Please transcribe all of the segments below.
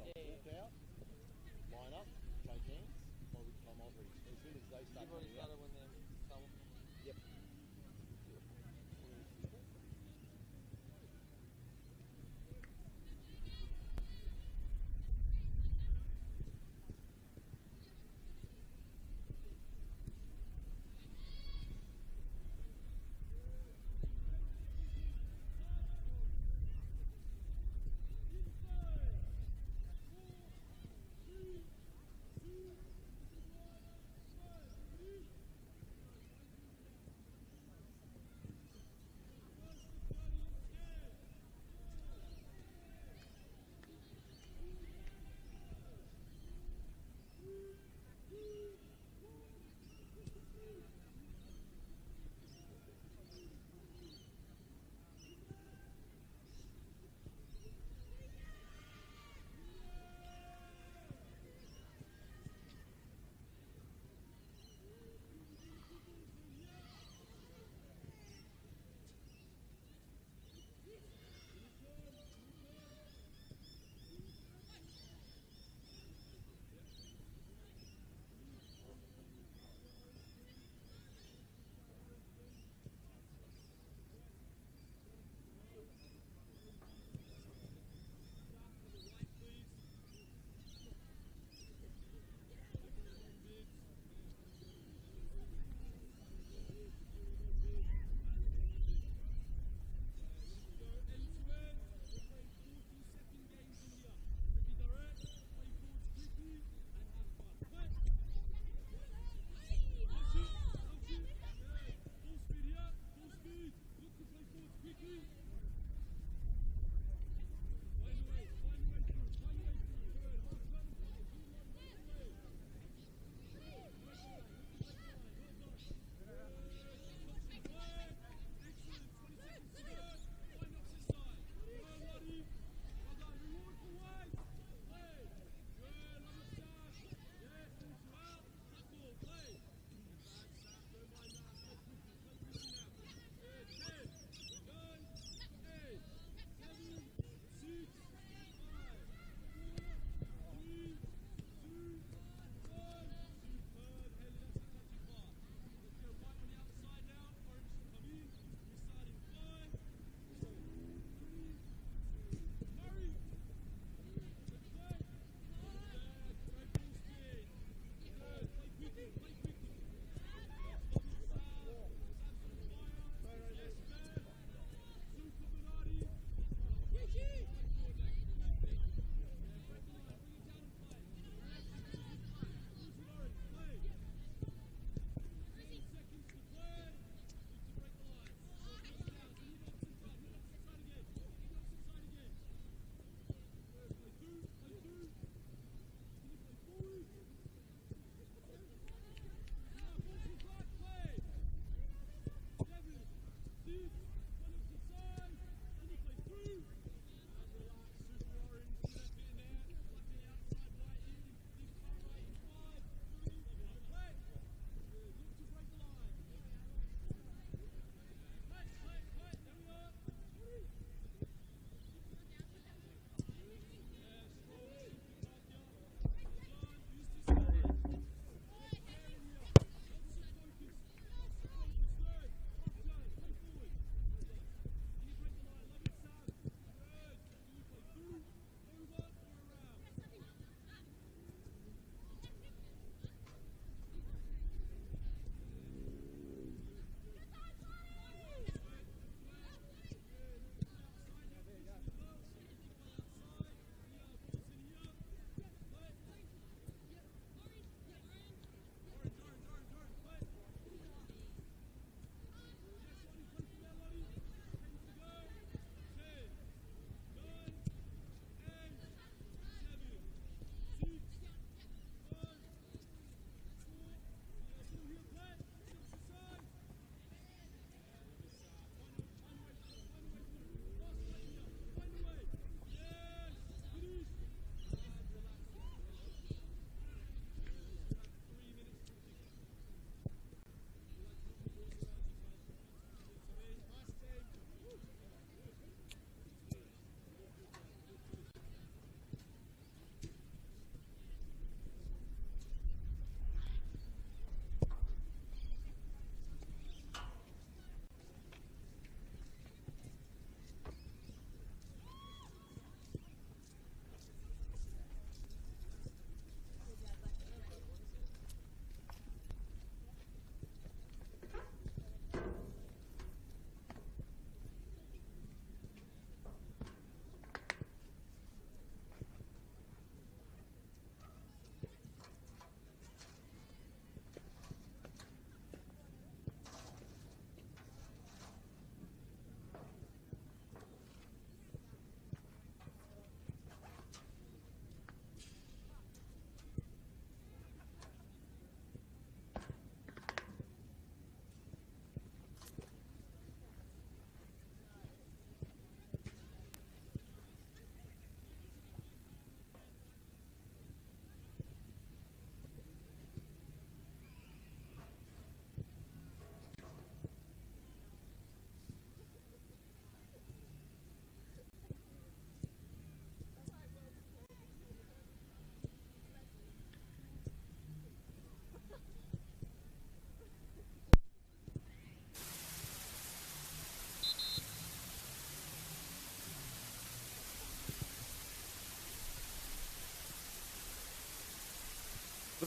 stop. Walk out, line up, shake hands. While we come over, as soon as they start coming out. When they're come. Yep.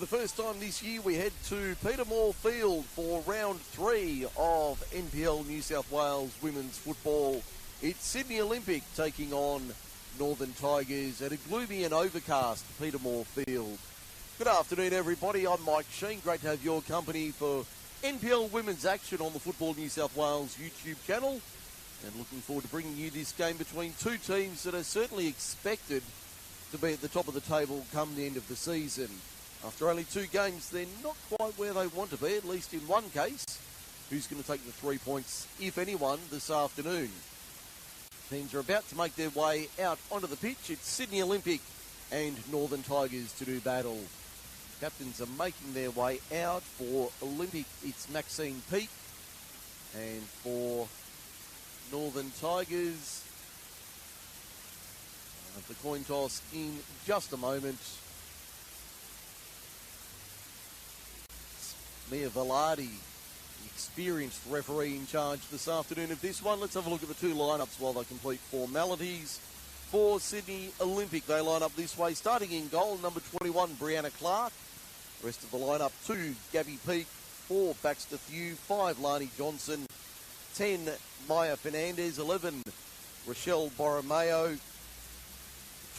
the first time this year, we head to Petermore Field for round 3 of NPL New South Wales women's football. It's Sydney Olympic taking on Northern Tigers at a gloomy and overcast Petermore Field. Good afternoon, everybody. I'm Mike Sheen. Great to have your company for NPL women's action on the Football New South Wales YouTube channel. And looking forward to bringing you this game between two teams that are certainly expected to be at the top of the table come the end of the season. After only 2 games, they're not quite where they want to be, at least in one case. Who's going to take the 3 points, if anyone, this afternoon? Teams are about to make their way out onto the pitch. It's Sydney Olympic and Northern Tigers to do battle. Captains are making their way out. For Olympic, it's Maxine Peake. And for Northern Tigers, the coin toss in just a moment. Mia Velarde, the experienced referee in charge this afternoon of this one. Let's have a look at the 2 lineups while they complete formalities. For Sydney Olympic, they line up this way. Starting in goal, number 21, Brianna Clark. The rest of the lineup, 2, Gabby Peake. 4, Baxter Thew. 5, Lani Johnson. 10, Maya Fernandez. 11, Rochelle Borromeo.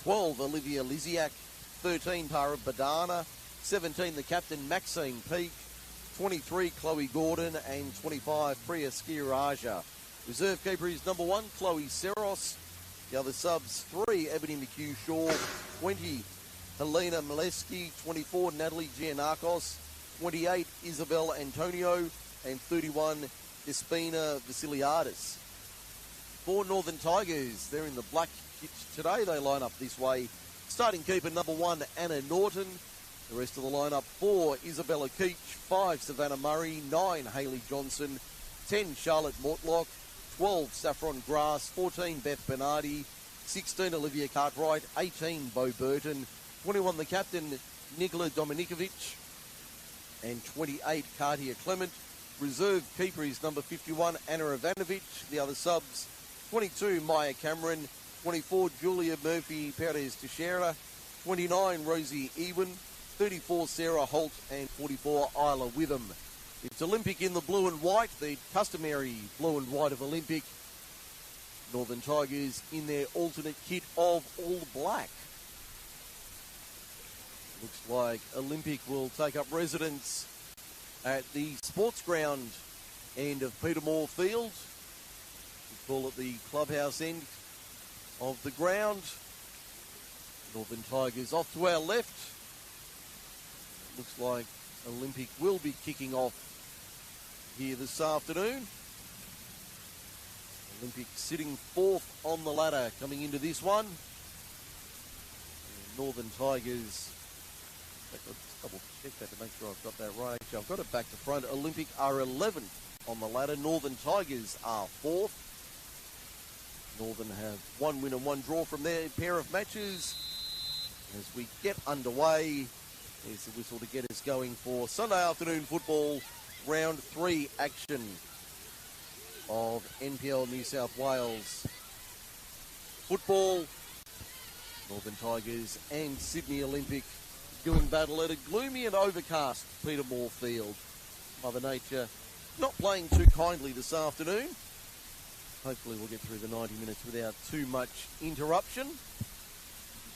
12, Olivia Liziak. 13, Tara Badana. 17, the captain, Maxine Peake. 23, Chloe Gordon, and 25, Priya Skiraja. Reserve keeper is number 1, Chloe Seros. The other subs, 3, Ebony McHugh-Shaw. 20, Helena Maleski. 24, Natalie Giannakos. 28, Isabel Antonio. And 31, Despina Vasiliadis. For Northern Tigers, they're in the black kit today. They line up this way. Starting keeper number 1, Anna Norton. The rest of the lineup, 4, Isabella Keach. 5, Savannah Murray. 9, Hayley Johnson. 10, Charlotte Mortlock. 12, Saffron Grass. 14, Beth Bernardi. 16, Olivia Cartwright. 18, Bo Burton. 21, the captain, Nikola Dominikovic. And 28, Katia Clement. Reserve keeper is number 51, Anna Ivanovic. The other subs, 22, Maya Cameron. 24, Julia Murphy Perez Teixeira. 29, Rosie Ewan. 34, Sarah Holt. And 44, Isla Witham. It's Olympic in the blue and white, the customary blue and white of Olympic. Northern Tigers in their alternate kit of all black. Looks like Olympic will take up residence at the sports ground end of Petermore Field. We call it the clubhouse end of the ground. Northern Tigers off to our left. Looks like Olympic will be kicking off here this afternoon. Olympic sitting 4th on the ladder coming into this one. And Northern Tigers, let's double check that to make sure I've got that right. Actually, I've got it back to front. Olympic are 11th on the ladder. Northern Tigers are 4th. Northern have 1 win and 1 draw from their pair of matches. As we get underway, there's the whistle to get us going for Sunday afternoon football, round 3 action of NPL New South Wales football. Northern Tigers and Sydney Olympic doing battle at a gloomy and overcast Petermore Field. Mother Nature not playing too kindly this afternoon. Hopefully we'll get through the 90 minutes without too much interruption.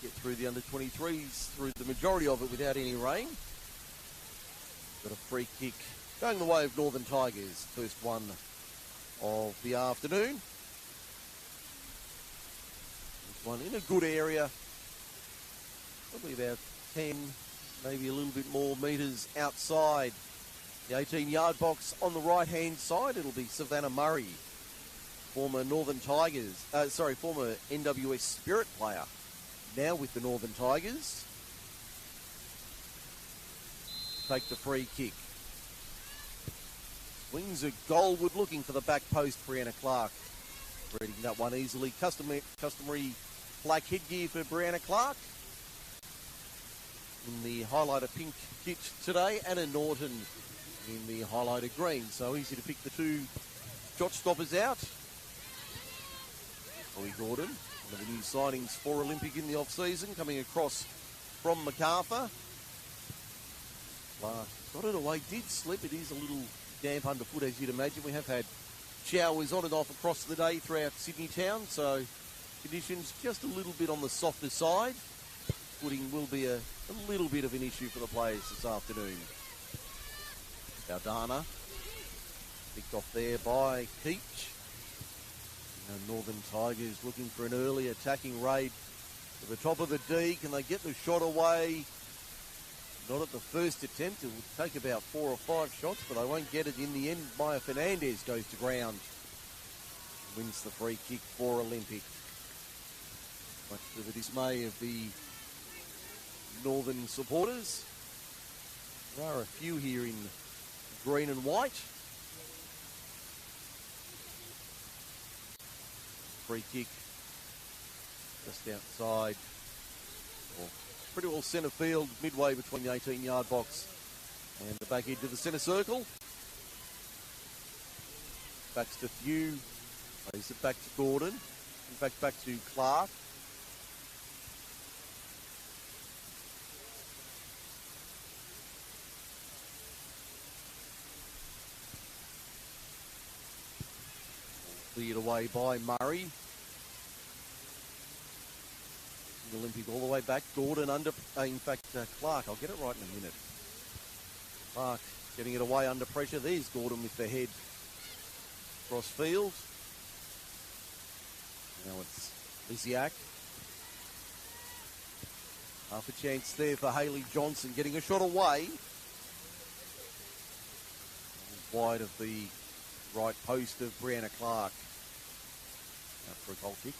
Get through the under-23s, through the majority of it without any rain. Got a free kick going the way of Northern Tigers. First one of the afternoon. This one in a good area. Probably about 10, maybe a little bit more metres outside the 18-yard box on the right-hand side. It'll be Savannah Murray, former Northern Tigers, former NWS Spirit player, now with the Northern Tigers. Take the free kick. Wings are goalward, looking for the back post, Brianna Clark. Reading that one easily. Customary black headgear for Brianna Clark. In the highlighter pink kit today, Anna Norton in the highlighter green. So easy to pick the 2 shot stoppers out. Chloe Gordon, one of the new signings for Olympic in the off-season, coming across from MacArthur. Clark got it away, did slip. It is a little damp underfoot, as you'd imagine. We have had showers on and off across the day throughout Sydney town, so conditions just a little bit on the softer side. Footing will be a little bit of an issue for the players this afternoon. Baldana picked off there by Keach. Northern Tigers looking for an early attacking raid to the top of the D. Can they get the shot away? Not at the first attempt. It will take about 4 or 5 shots, but they won't get it in the end. Maya Fernandez goes to ground. Wins the free kick for Olympic. Much to the dismay of the Northern supporters. There are a few here in green and white. Free kick just outside, or pretty well centre field, midway between the 18-yard box and the back edge of the centre circle. Baxter Few plays it back to Gordon, in fact back to Clark. Cleared away by Murray. Olympic all the way back. Gordon under, Clark. I'll get it right in a minute. Clark getting it away under pressure. There's Gordon with the head cross field. Now it's Lysiak. Half a chance there for Hayley Johnson getting a shot away. Wide of the right post of Brianna Clark. Out for a goal kick.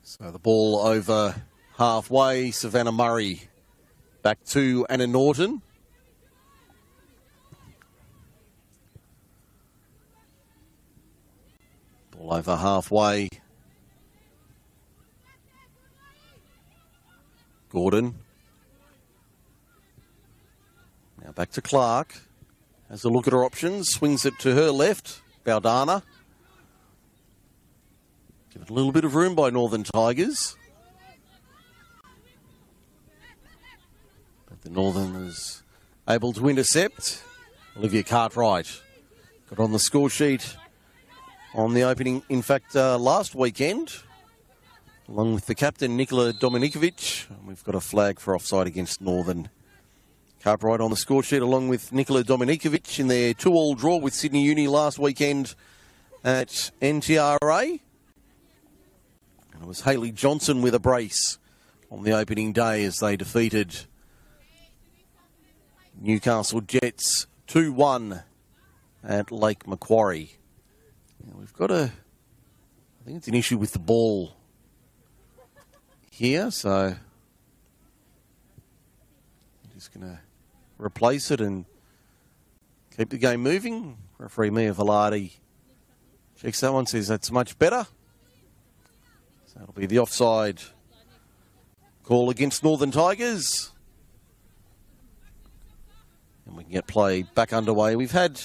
So the ball over halfway. Savannah Murray back to Anna Norton. Ball over halfway. Gordon. Now back to Clark. Has a look at her options. Swings it to her left. Baldana. Give it a little bit of room by Northern Tigers. But the Northerners able to intercept. Olivia Cartwright got on the score sheet on the opening, in fact, last weekend, along with the captain, Nikola Dominikovic. We've got a flag for offside against Northern. Cartwright on the score sheet along with Nikola Dominikovic in their 2-2 draw with Sydney Uni last weekend at NTRA. And it was Hayley Johnson with a brace on the opening day as they defeated Newcastle Jets 2-1 at Lake Macquarie. Now we've got I think it's an issue with the ball here, so I'm just going to replace it and keep the game moving. Referee Mia Velarde checks that one, says that's much better. So that'll be the offside call against Northern Tigers. And we can get play back underway. We've had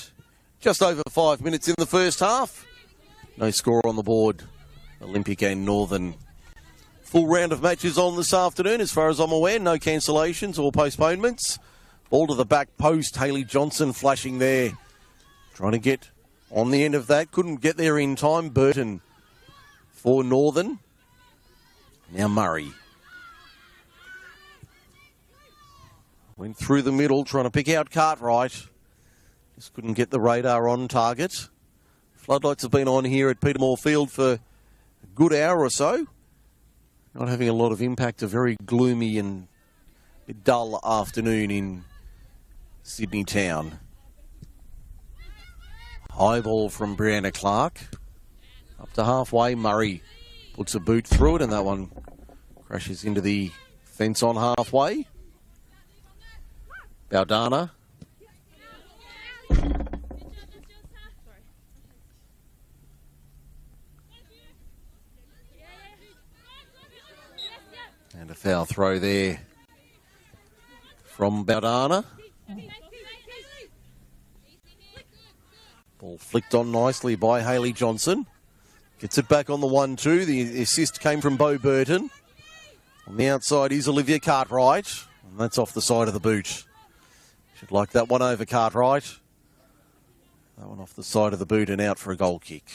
just over 5 minutes in the first half. No score on the board. Olympic and Northern. Full round of matches on this afternoon, as far as I'm aware. No cancellations or postponements. Ball to the back post. Hayley Johnson flashing there. Trying to get on the end of that. Couldn't get there in time. Burton for Northern. Now Murray. Went through the middle trying to pick out Cartwright. Just couldn't get the radar on target. Floodlights have been on here at Petermore Field for a good hour or so. Not having a lot of impact. A very gloomy and dull afternoon in Sydney town. High ball from Brianna Clark. Up to halfway, Murray puts a boot through it, and that one crashes into the fence on halfway. Baldana. And a foul throw there from Baldana. Ball flicked on nicely by Hayley Johnson. Gets it back on the 1-2. The assist came from Bo Burton. On the outside is Olivia Cartwright. And that's off the side of the boot. Should like that one over Cartwright. That one off the side of the boot and out for a goal kick.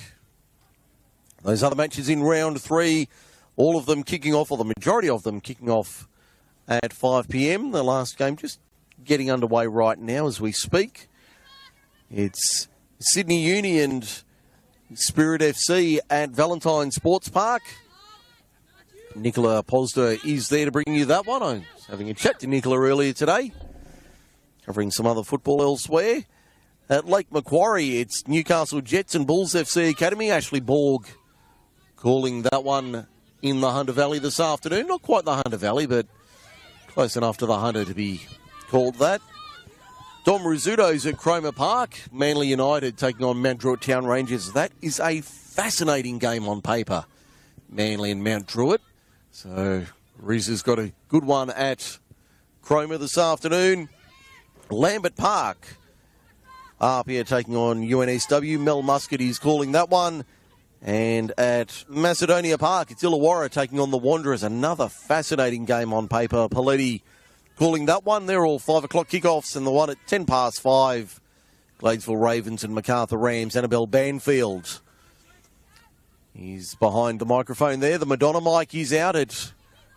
Those other matches in round 3, all of them kicking off, or the majority of them kicking off at 5 p.m. The last game just getting underway right now as we speak. It's Sydney Uni and Spirit FC at Valentine Sports Park. Nicola Posda is there to bring you that one. I was having a chat to Nicola earlier today, covering some other football elsewhere. At Lake Macquarie, it's Newcastle Jets and Bulls FC Academy. Ashley Borg calling that one in the Hunter Valley this afternoon. Not quite the Hunter Valley, but close enough to the Hunter to be called that. Dom Rizzuto's at Cromer Park. Manly United taking on Mount Druitt Town Rangers. That is a fascinating game on paper. Manly and Mount Druitt. So Riz has got a good one at Cromer this afternoon. Lambert Park. Arpia taking on UNSW. Mel Muscat is calling that one. And at Macedonia Park, it's Illawarra taking on the Wanderers. Another fascinating game on paper. Paletti calling that one. They're all 5 o'clock kickoffs. And the one at 10 past 5, Gladesville Ravens and Macarthur Rams. Annabelle Banfield is behind the microphone there. The Madonna mic is out at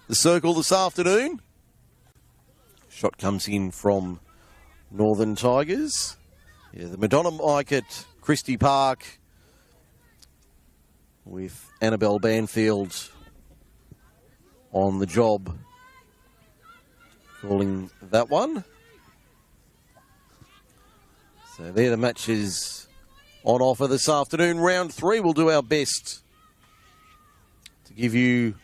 the Circle this afternoon. Shot comes in from Northern Tigers. Yeah, the Madonna mic at Christie Park with Annabelle Banfield on the job calling that one. So there the matches on offer this afternoon. Round 3, we'll do our best to give you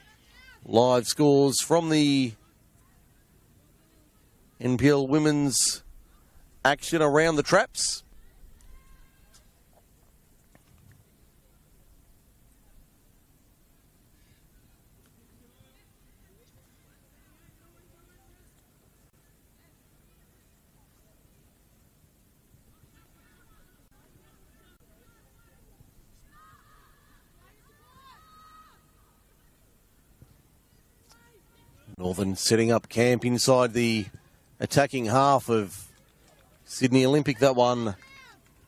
live scores from the NPL women's action around the traps. Northern setting up camp inside the attacking half of Sydney Olympic. That one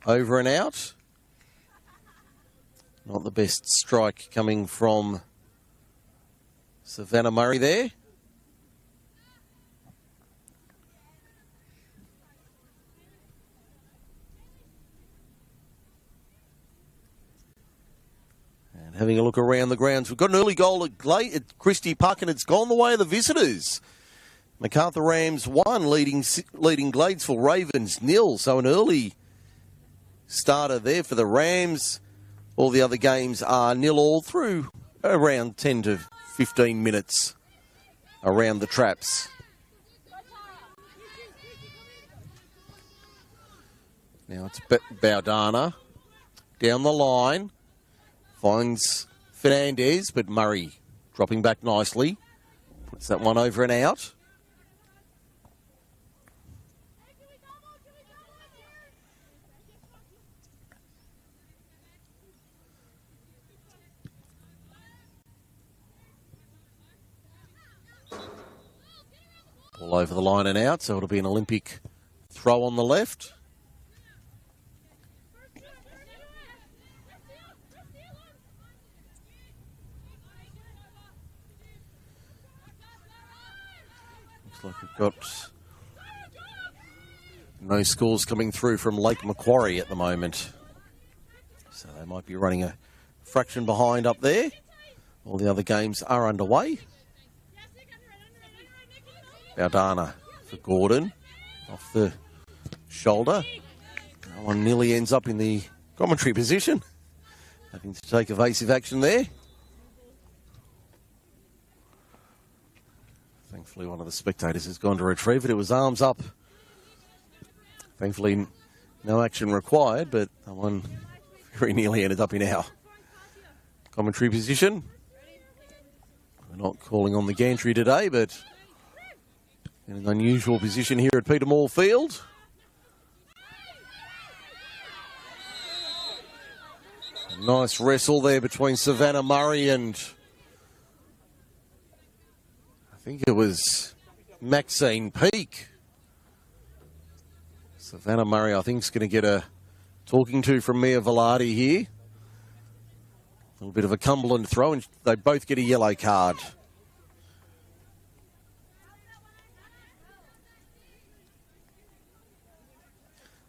over and out. Not the best strike coming from Savannah Murray there. And having a look around the grounds, we've got an early goal at Christie Park, and it's gone the way of the visitors. Macarthur Rams 1, leading Gladesville Ravens 0. So an early starter there for the Rams. All the other games are 0-all through around 10 to 15 minutes around the traps. Now it's Baldana down the line. Finds Fernandez, but Murray dropping back nicely. Puts that one over and out. Ball over the line and out, so it'll be an Olympic throw on the left. Looks like we've got no scores coming through from Lake Macquarie at the moment. So they might be running a fraction behind up there. All the other games are underway. Baldana for Gordon, off the shoulder. That one nearly ends up in the commentary position, having to take evasive action there. Thankfully, one of the spectators has gone to retrieve it. It was arms up. Thankfully, no action required, but that one very nearly ended up in our commentary position. We're not calling on the gantry today, but in an unusual position here at Peter Moore Field. A nice wrestle there between Savannah Murray and I think it was Maxine Peake. Savannah Murray, I think, is going to get a talking to from Mia Velarde here. A little bit of a Cumberland throw, and they both get a yellow card.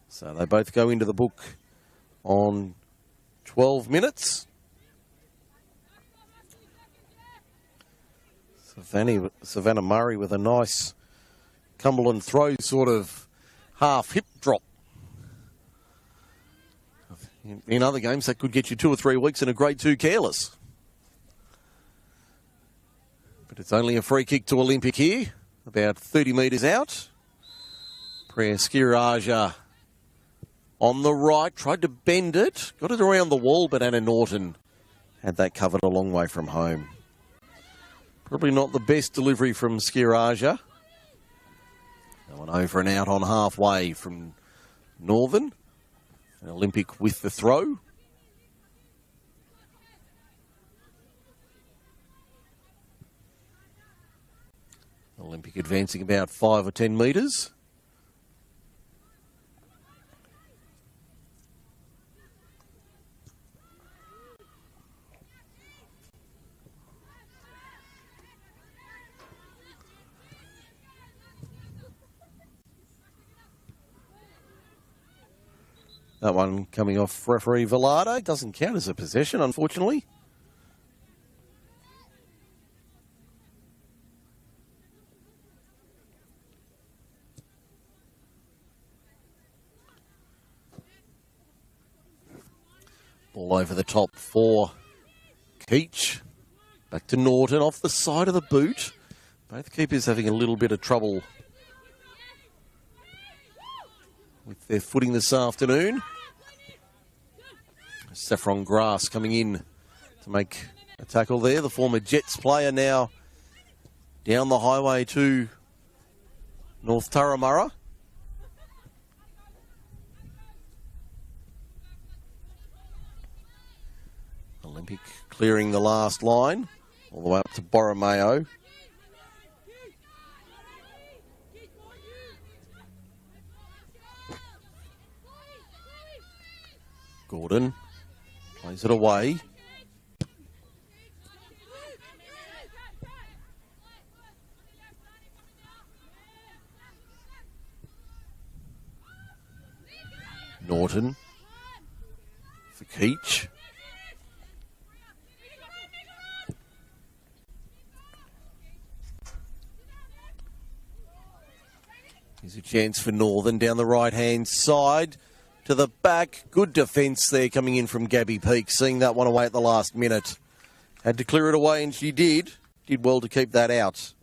So they both go into the book on 12 minutes. Savannah Murray with a nice Cumberland throw, sort of half hip drop. In other games, that could get you 2 or 3 weeks in a grade 2 careless. But it's only a free kick to Olympic here, about 30 metres out. Priya Skiraja on the right, tried to bend it, got it around the wall, but Anna Norton had that covered a long way from home. Probably not the best delivery from Skiraja. That one over and out on halfway from Northern. An Olympic with the throw. Olympic advancing about 5 or 10 metres. That one coming off referee Velarde. Doesn't count as a possession, unfortunately. Ball over the top for Keach. Back to Norton off the side of the boot. Both keepers having a little bit of trouble with their footing this afternoon. Saffron Grass coming in to make a tackle there. The former Jets player now down the highway to North Turramurra. Olympic clearing the last line all the way up to Borromeo. Gordon plays it away. Norton for Keach. Here's a chance for Northern down the right-hand side. To the back, good defence there coming in from Gabby Peake, seeing that one away at the last minute. Had to clear it away, and she did. Did well to keep that out.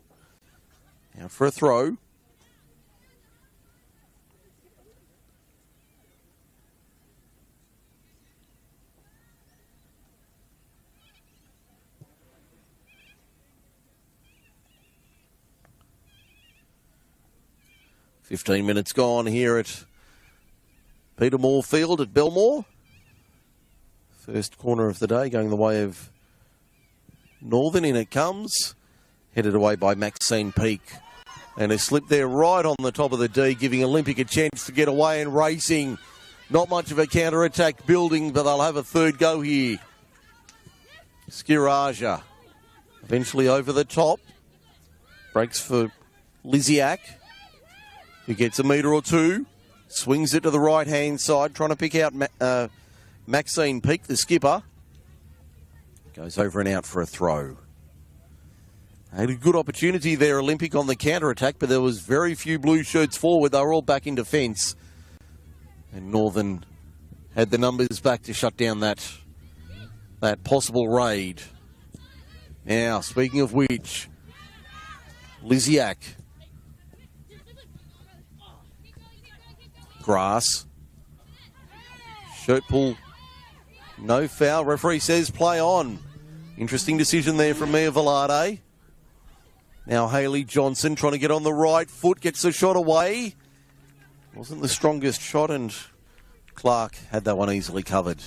Now for a throw. "15 minutes gone here at Peter Moore Field at Belmore. First corner of the day going the way of Northern. In it comes. Headed away by Maxine Peake. And a slip there right on the top of the D, giving Olympic a chance to get away and racing. Not much of a counter-attack building, but they'll have a third go here. Skiraja eventually over the top. Breaks for Liziak, who gets a metre or two. Swings it to the right-hand side, trying to pick out Maxine Peake, the skipper. Goes over and out for a throw. Had a good opportunity there, Olympic, on the counter-attack, but there was very few blue shirts forward. They were all back in defence. And Northern had the numbers back to shut down that possible raid. Now, speaking of which, Liziak. Grass. Shirt pull. No foul. Referee says play on. Interesting decision there from Mia Velarde. Now Hayley Johnson trying to get on the right foot, gets the shot away. Wasn't the strongest shot, and Clark had that one easily covered.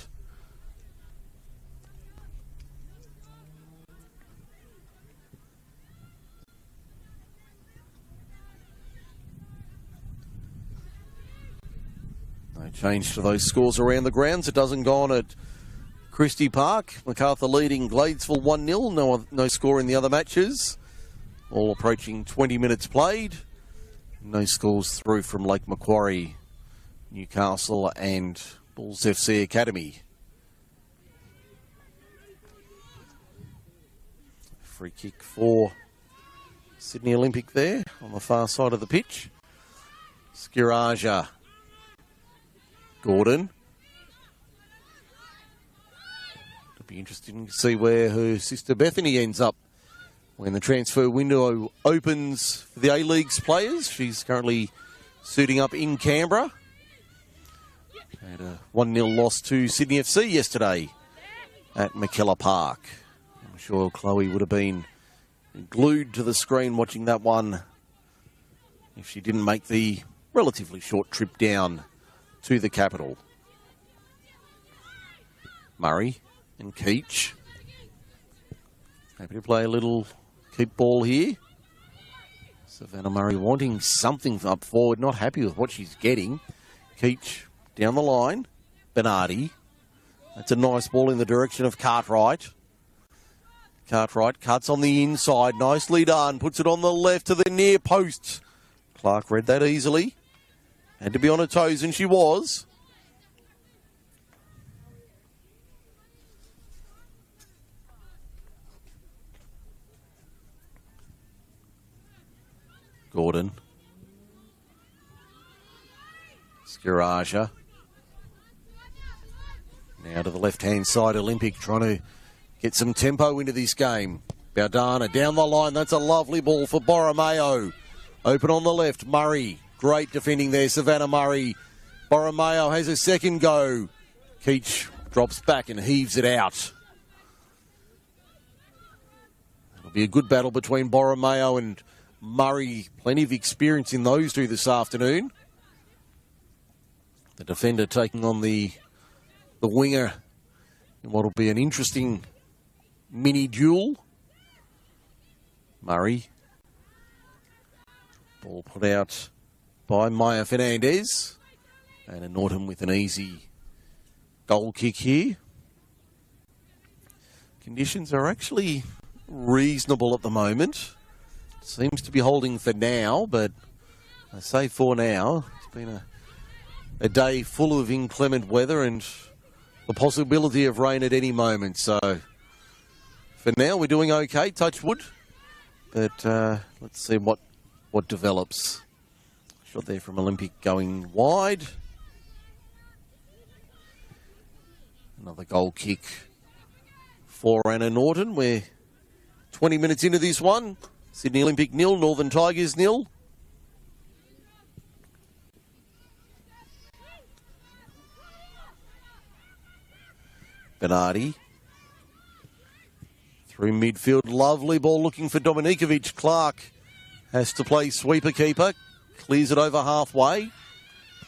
No change to those scores around the grounds. It doesn't go on at Christie Park. MacArthur leading Gladesville 1-0. No score in the other matches. All approaching 20 minutes played. No scores through from Lake Macquarie, Newcastle and Bulls FC Academy. Free kick for Sydney Olympic there on the far side of the pitch. Skiraja. Gordon. It'll be interesting to see where her sister Bethany ends up when the transfer window opens for the A-League's players. She's currently suiting up in Canberra. Had a 1-0 loss to Sydney FC yesterday at McKellar Park. I'm sure Chloe would have been glued to the screen watching that one if she didn't make the relatively short trip down to the capital. Murray and Keach. Happy to play a little keep ball here. Savannah Murray wanting something up forward, not happy with what she's getting. Keach down the line. Bernardi. That's a nice ball in the direction of Cartwright. Cartwright cuts on the inside. Nicely done. Puts it on the left to the near post. Clark read that easily. Had to be on her toes, and she was. Gordon. Skiraja. Now to the left-hand side, Olympic trying to get some tempo into this game. Baldana down the line. That's a lovely ball for Borromeo. Open on the left, Murray. Great defending there, Savannah Murray. Borromeo has a second go. Keach drops back and heaves it out. It'll be a good battle between Borromeo and Murray. Plenty of experience in those two this afternoon. The defender taking on the winger in what will be an interesting mini duel. Murray. Ball put out by Maya Fernandez. And a Norton with an easy goal kick here. Conditions are actually reasonable at the moment. Seems to be holding for now, but I say for now. It's been a day full of inclement weather and the possibility of rain at any moment. So for now, we're doing okay, touch wood. But let's see what develops. Shot there from Olympic going wide. Another goal kick for Anna Norton. We're 20 minutes into this one. Sydney Olympic 0, Northern Tigers 0. Bernardi. Through midfield, lovely ball looking for Dominikovic. Clark has to play sweeper keeper. Clears it over halfway.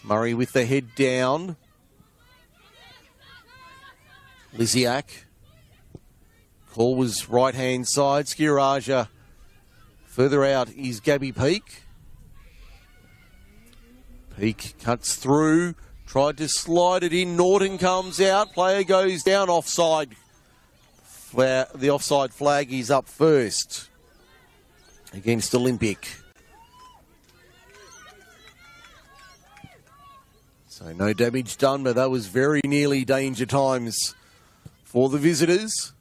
Murray with the head down. Lysiak. Call was right-hand side. Skiraja. Further out is Gabby Peake. Peake cuts through. Tried to slide it in. Norton comes out. Player goes down offside. The offside flag is up first against Olympic. So no damage done, but that was very nearly danger times for the visitors.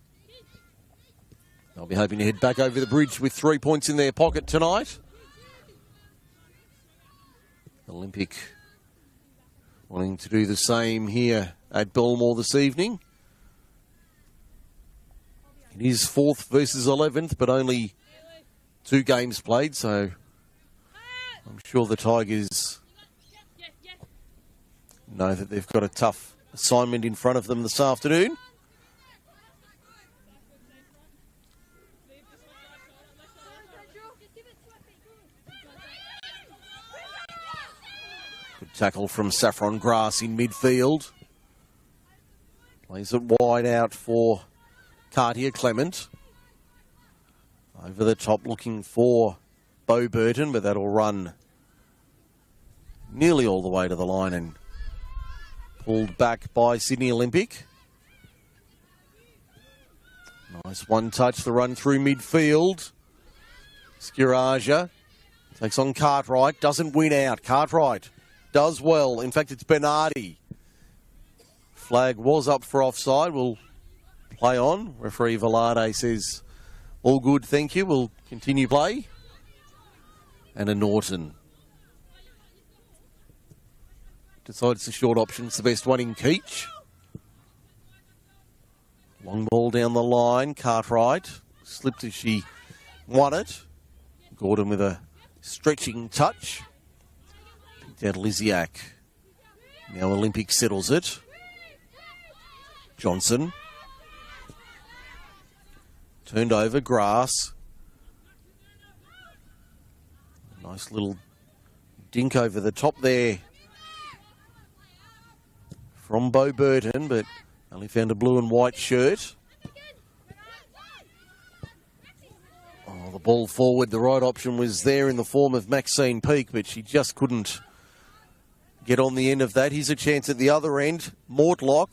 They'll be hoping to head back over the bridge with 3 points in their pocket tonight. Olympic wanting to do the same here at Belmore this evening. It is 4th versus 11th, but only 2 games played, so I'm sure the Tigers know that they've got a tough assignment in front of them this afternoon. tackle from Saffron Grass in midfield. Plays it wide out for Cartier Clement. Over the top looking for Bo Burton, but that'll run nearly all the way to the line and pulled back by Sydney Olympic. Nice one touch, the run through midfield. Skiraja takes on Cartwright, doesn't win out. Cartwright does well. In fact, it's Bernardi. Flag was up for offside. We'll play on. Referee Velarde says, all good, thank you. We'll continue play. And a Norton decides the short option's the best one in Keach. Long ball down the line. Cartwright slipped as she won it. Gordon with a stretching touch. Picked out Liziak. Now Olympic settles it. Johnson. Turned over. Grass. Nice little dink over the top there from Bo Burton, but only found a blue and white shirt. Oh, the ball forward, the right option was there in the form of Maxine Peake, but she just couldn't get on the end of that. Here's a chance at the other end. Mortlock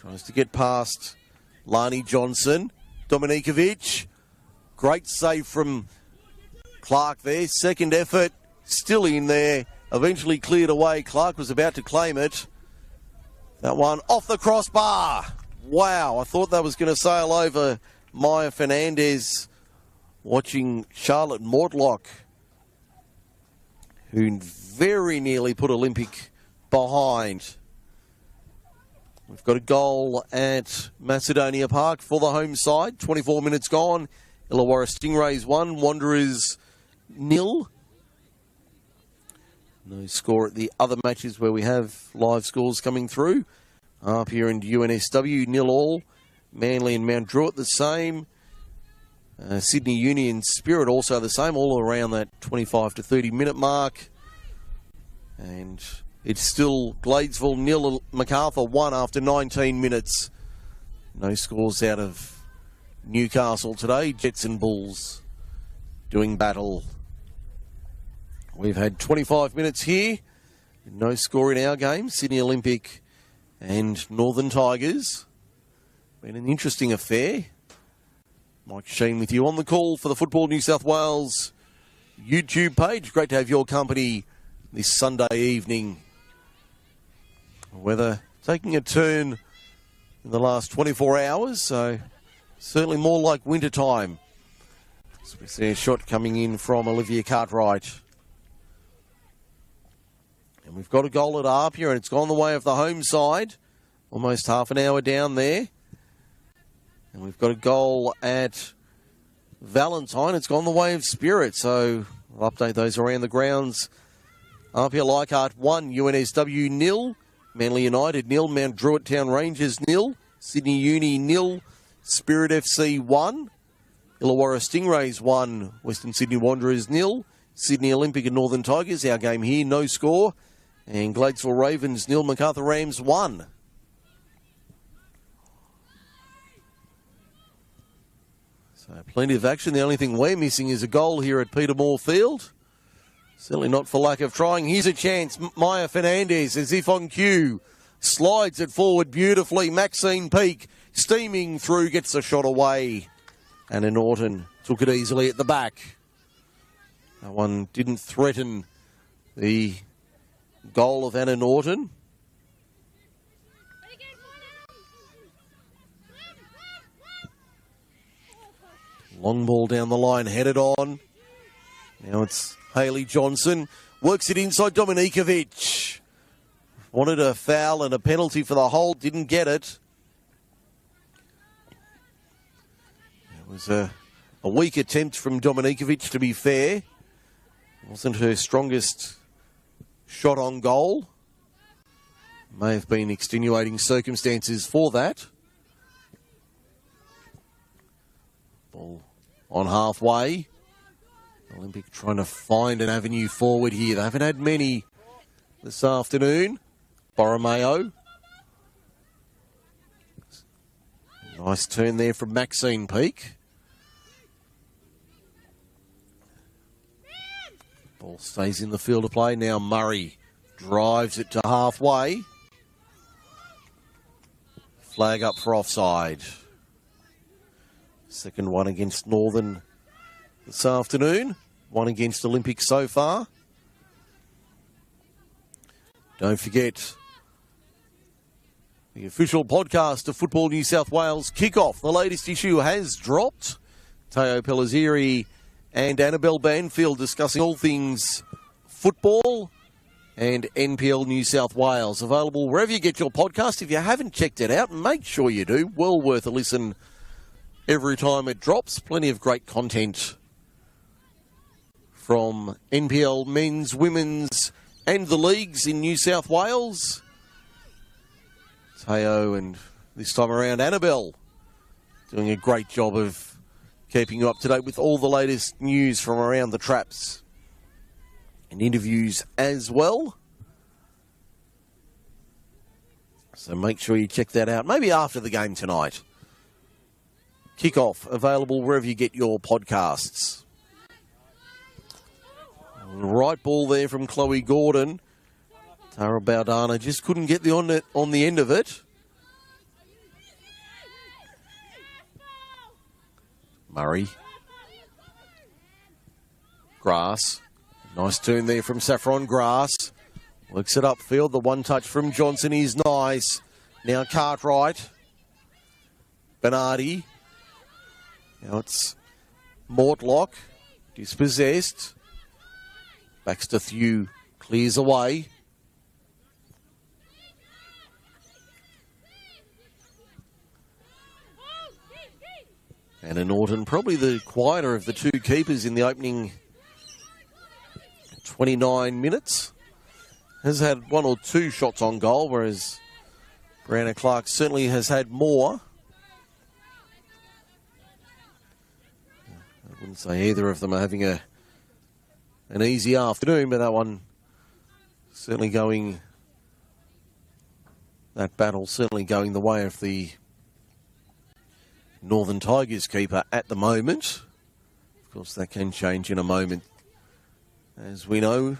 tries to get past Lani Johnson. Dominikovic, great save from Clark there. Second effort, still in there. Eventually cleared away. Clark was about to claim it. That one off the crossbar. Wow, I thought that was going to sail over Maya Fernandez. Watching Charlotte Mortlock, who very nearly put Olympic behind. We've got a goal at Macedonia Park for the home side. 24 minutes gone. Illawarra Stingrays 1, Wanderers 0. No score at the other matches where we have live scores coming through. Up here in UNSW, 0-0. Manly and Mount Druitt the same. Sydney Union Spirit also the same, all around that 25 to 30 minute mark. And it's still Gladesville 0, MacArthur 1 after 19 minutes. No scores out of Newcastle today. Jets and Bulls doing battle. We've had 25 minutes here. No score in our game. Sydney Olympic and Northern Tigers. Been an interesting affair. Mike Sheen with you on the call for the Football New South Wales YouTube page. Great to have your company this Sunday evening. Weather taking a turn in the last 24 hours, so certainly more like winter time. So we see a shot coming in from Olivia Cartwright. And we've got a goal at Apia, and it's gone the way of the home side. Almost half an hour down there. And we've got a goal at Valentine. It's gone the way of Spirit, so we'll update those around the grounds. Apia Leichhardt 1, UNSW 0. Manly United 0, Mount Druitt Town Rangers 0. Sydney Uni 0, Spirit FC 1. Illawarra Stingrays 1, Western Sydney Wanderers 0. Sydney Olympic and Northern Tigers, our game here, no score. And Gladesville Ravens 0, MacArthur Rams 1. So plenty of action. The only thing we're missing is a goal here at Peter Moore Field. Certainly not for lack of trying. Here's a chance. Maya Fernandez, as if on cue, slides it forward beautifully. Maxine Peake steaming through, gets a shot away. Anna Norton took it easily at the back. That one didn't threaten the goal of Anna Norton. Long ball down the line, headed on. Now it's Hayley Johnson. Works it inside Dominikovic. Wanted a foul and a penalty for the hold, didn't get it. It was a weak attempt from Dominikovic, to be fair. Wasn't her strongest shot on goal. May have been extenuating circumstances for that. Ball on halfway. Olympic trying to find an avenue forward here. They haven't had many this afternoon. Borromeo. Nice turn there from Maxine Peake. Ball stays in the field of play. Now Murray drives it to halfway. Flag up for offside. Second one against Northern this afternoon. One against Olympic so far. Don't forget the official podcast of Football New South Wales Kickoff. The latest issue has dropped. Teo Pellizzeri and Annabelle Banfield discussing all things football and NPL New South Wales. Available wherever you get your podcast. If you haven't checked it out, make sure you do. Well worth a listen every time it drops. Plenty of great content from NPL men's, women's and the leagues in New South Wales. Teo and this time around Annabelle doing a great job of keeping you up to date with all the latest news from around the traps and interviews as well. So make sure you check that out. Maybe after the game tonight. Kickoff available wherever you get your podcasts. Right ball there from Chloe Gordon. Tara Baldana just couldn't get on the end of it. Murray. Grass. Nice turn there from Saffron Grass. Works it upfield. The one touch from Johnson is nice. Now Cartwright. Bernardi. Now it's Mortlock. Dispossessed. Baxter Thew clears away. Anna Norton, probably the quieter of the two keepers in the opening 29 minutes. Has had one or two shots on goal, whereas Brianna Clark certainly has had more. I wouldn't say either of them are having an easy afternoon, but that one certainly going, that battle certainly going the way of the Northern Tigers keeper at the moment. Of course, that can change in a moment, as we know.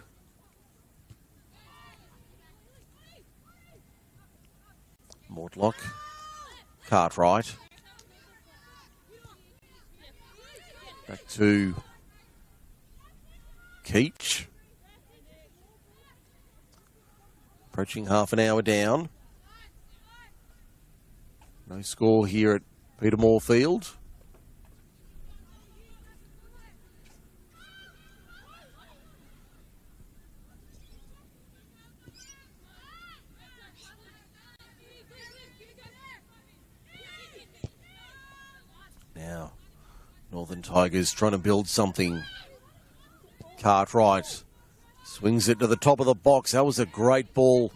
Mortlock, Cartwright. Back to Keach. Approaching half an hour down. No score here at Peter Moore Field. Now, Northern Tigers trying to build something. Cartwright swings it to the top of the box. That was a great ball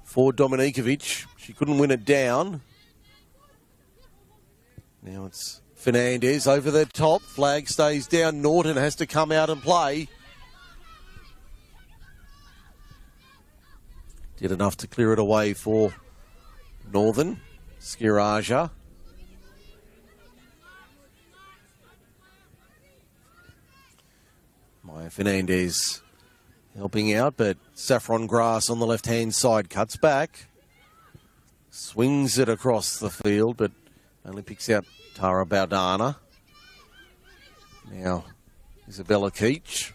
for Dominikovic. She couldn't win it down. Now it's Fernandez over the top. Flag stays down. Norton has to come out and play. Did enough to clear it away for Northern. Skiraja. Maya Fernandez helping out, but Saffron Grass on the left-hand side cuts back. Swings it across the field, but only picks out Tara Baldana. Now, Isabella Keach.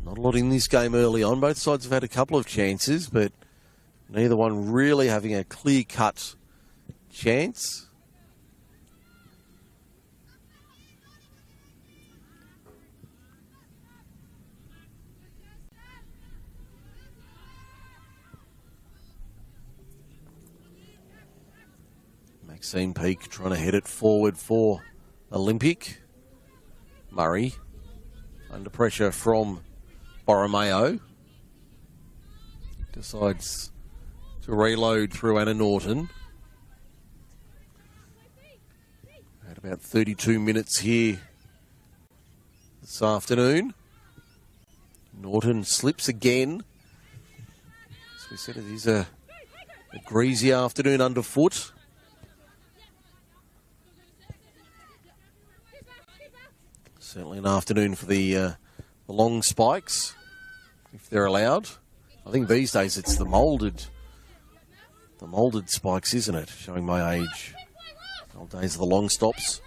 Not a lot in this game early on. Both sides have had a couple of chances, but neither one really having a clear-cut chance. Maxine Peake trying to head it forward for Olympic. Murray under pressure from Borromeo. Decides to reload through Anna Norton. At about 32 minutes here this afternoon. Norton slips again. As we said, it is a greasy afternoon underfoot. Certainly an afternoon for the long spikes, if they're allowed. I think these days it's the moulded spikes, isn't it? Showing my age. Old days of the long stops.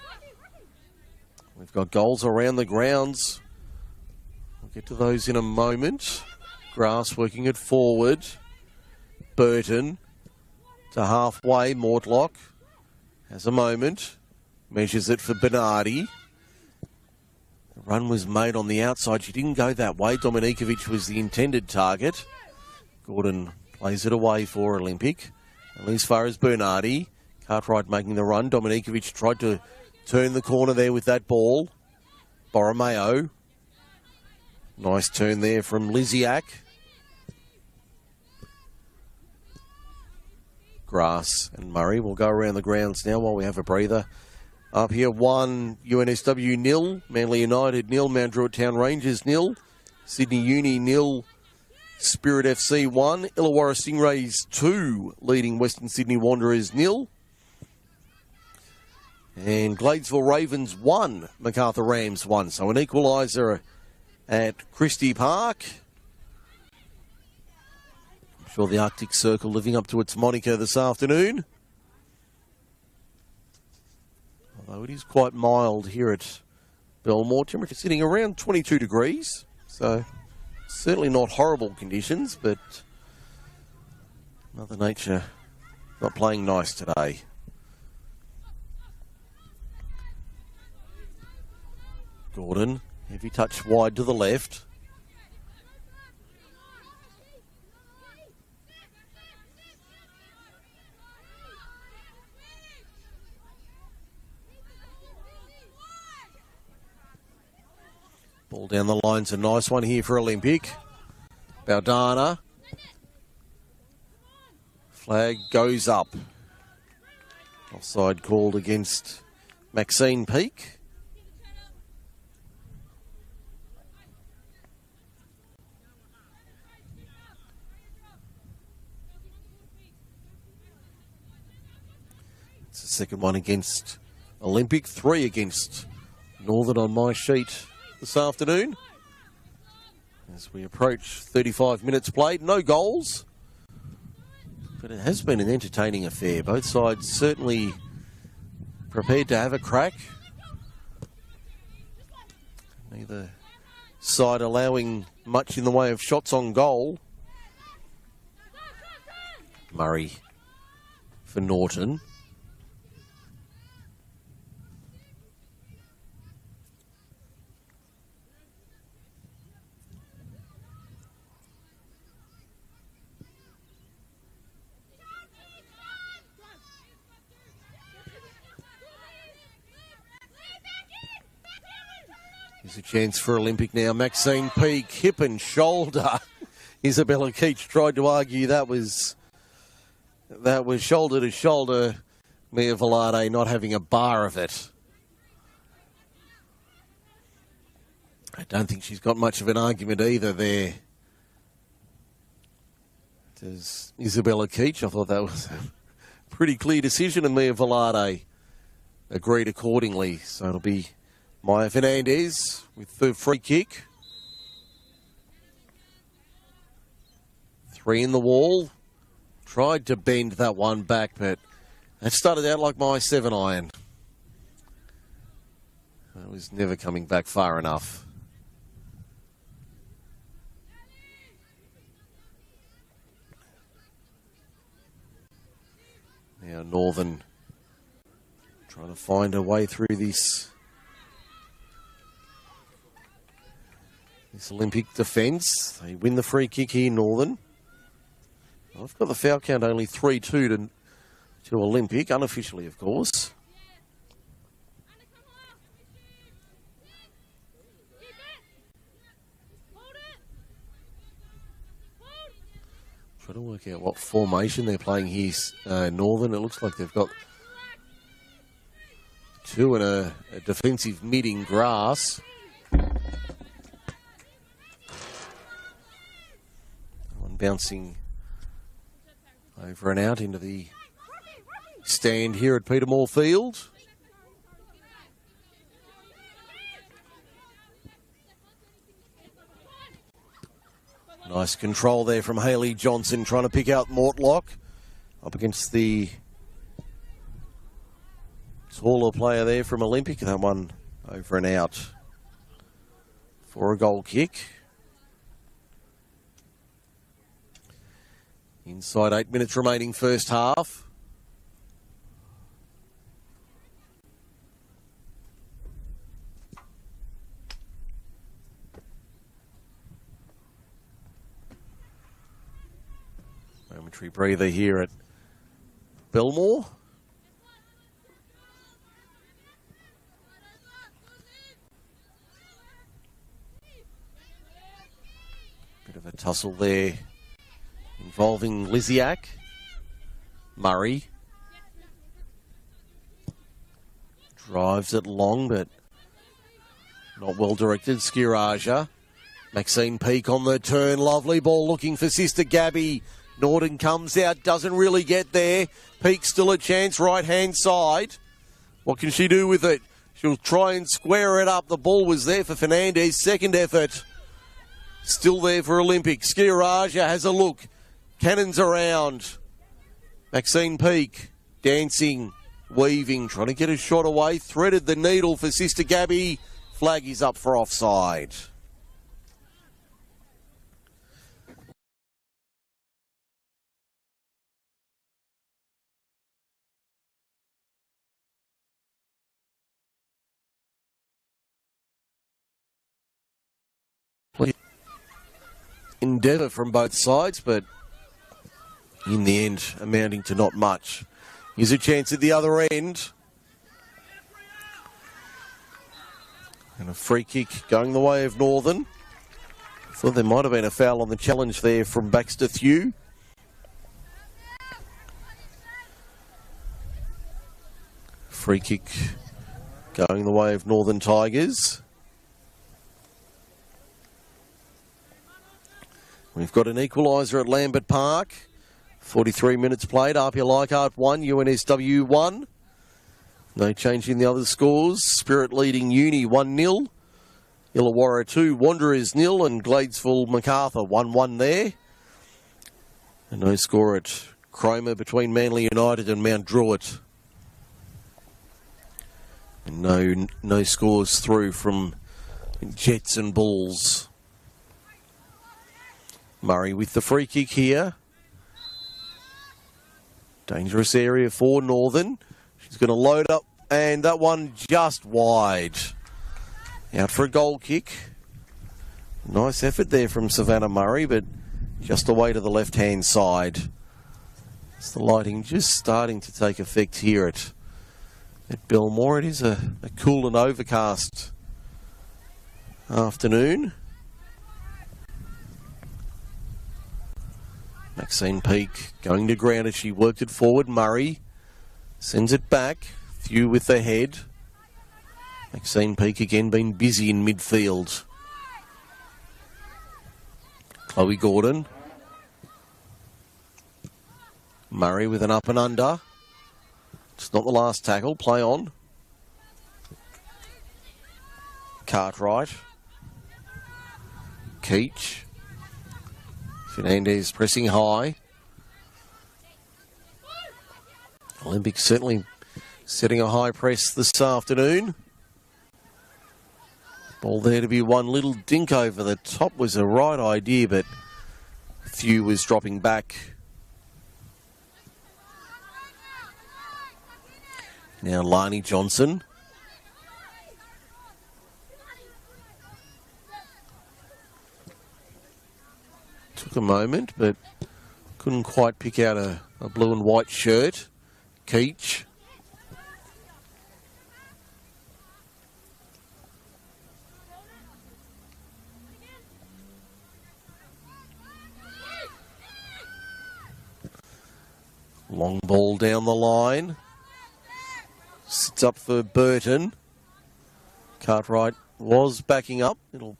We've got goals around the grounds. We'll get to those in a moment. Grass working it forward. Burton to halfway. Mortlock has a moment. Measures it for Bernardi. The run was made on the outside. She didn't go that way. Dominikovic was the intended target. Gordon plays it away for Olympic. At least as far as Bernardi. Cartwright making the run. Dominikovic tried to turn the corner there with that ball. Borromeo. Nice turn there from Liziak. Grass and Murray will go around the grounds now while we have a breather. Up here, 1, UNSW 0, Manly United 0, Mount Druitt Town Rangers 0, Sydney Uni 0, Spirit FC 1, Illawarra Stingrays 2, leading Western Sydney Wanderers 0, and Gladesville Ravens 1, MacArthur Rams 1. So an equaliser at Christie Park. I'm sure the Arctic Circle living up to its moniker this afternoon. Although it is quite mild here at Belmore. Temperature sitting around 22 degrees. So certainly not horrible conditions, but Mother Nature not playing nice today. Gordon, heavy touch wide to the left. Ball down the line's a nice one here for Olympic. Baldana. Flag goes up. Offside called against Maxine Peake. It's the second one against Olympic. 3 against Northern on my sheet this afternoon. As we approach 35 minutes played, no goals. But it has been an entertaining affair. Both sides certainly prepared to have a crack. Neither side allowing much in the way of shots on goal. Murray for Norton. Here's a chance for Olympic now. Maxine Peake, hip and shoulder. Isabella Keach tried to argue that was shoulder to shoulder. Mia Velarde not having a bar of it. I don't think she's got much of an argument either there. Does Isabella Keach? I thought that was a pretty clear decision, and Mia Velarde agreed accordingly. So it'll be Maya Fernandez with the free kick. 3 in the wall. Tried to bend that one back, but it started out like my 7-iron. That was never coming back far enough. Now Northern trying to find a way through this Olympic defence. They win the free kick here, Northern. I've got the foul count only 3-2 to Olympic, unofficially, of course. Trying to work out what formation they're playing here, Northern. It looks like they've got 2 and a defensive mid in Grass. bouncing over and out into the stand here at Petermore Field. Nice control there from Hayley Johnson, trying to pick out Mortlock up against the taller player there from Olympic. That one over and out for a goal kick. Inside 8 minutes remaining first half. Momentary breather here at Belmore. Bit of a tussle there involving Lysiak. Murray drives it long, but not well directed. Skiraja. Maxine Peake on the turn. Lovely ball looking for Sister Gabby. Norton comes out, doesn't really get there. Peake still a chance, right-hand side. What can she do with it? She'll try and square it up. The ball was there for Fernandez. Second effort. Still there for Olympic. Skiraja has a look. Cannons around. Maxine Peake dancing, weaving, trying to get a shot away. Threaded the needle for Sister Gabby. Flag is up for offside. Endeavour from both sides, but in the end amounting to not much. Here's a chance at the other end. And a free kick going the way of Northern. Thought there might have been a foul on the challenge there from Baxter Thew. Free kick going the way of Northern Tigers. We've got an equaliser at Lambert Park. 43 minutes played. RP Leichhardt 1, UNSW 1. No change in the other scores. Spirit leading Uni 1-0. Illawarra 2, Wanderers 0, and Gladesville MacArthur 1-1 there. And no score at Cromer between Manly United and Mount Druitt. And no scores through from Jets and Bulls. Murray with the free kick here. Dangerous area for Northern. She's going to load up, and that one just wide. Out for a goal kick. Nice effort there from Savannah Murray, but just away to the left-hand side. It's the lighting just starting to take effect here at Belmore. It is a cool and overcast afternoon. Maxine Peake going to ground as she worked it forward. Murray sends it back. Thew with the head. Maxine Peake again been busy in midfield. Chloe Gordon. Murray with an up and under. It's not the last tackle. Play on. Cartwright. Keach. Fernandez pressing high. Olympic certainly setting a high press this afternoon. Ball there to be one. Little dink over the top was the right idea, but Thew was dropping back. Now Lani Johnson. Took a moment, but couldn't quite pick out a blue and white shirt. Keach. Long ball down the line. Sits up for Burton. Cartwright was backing up. It'll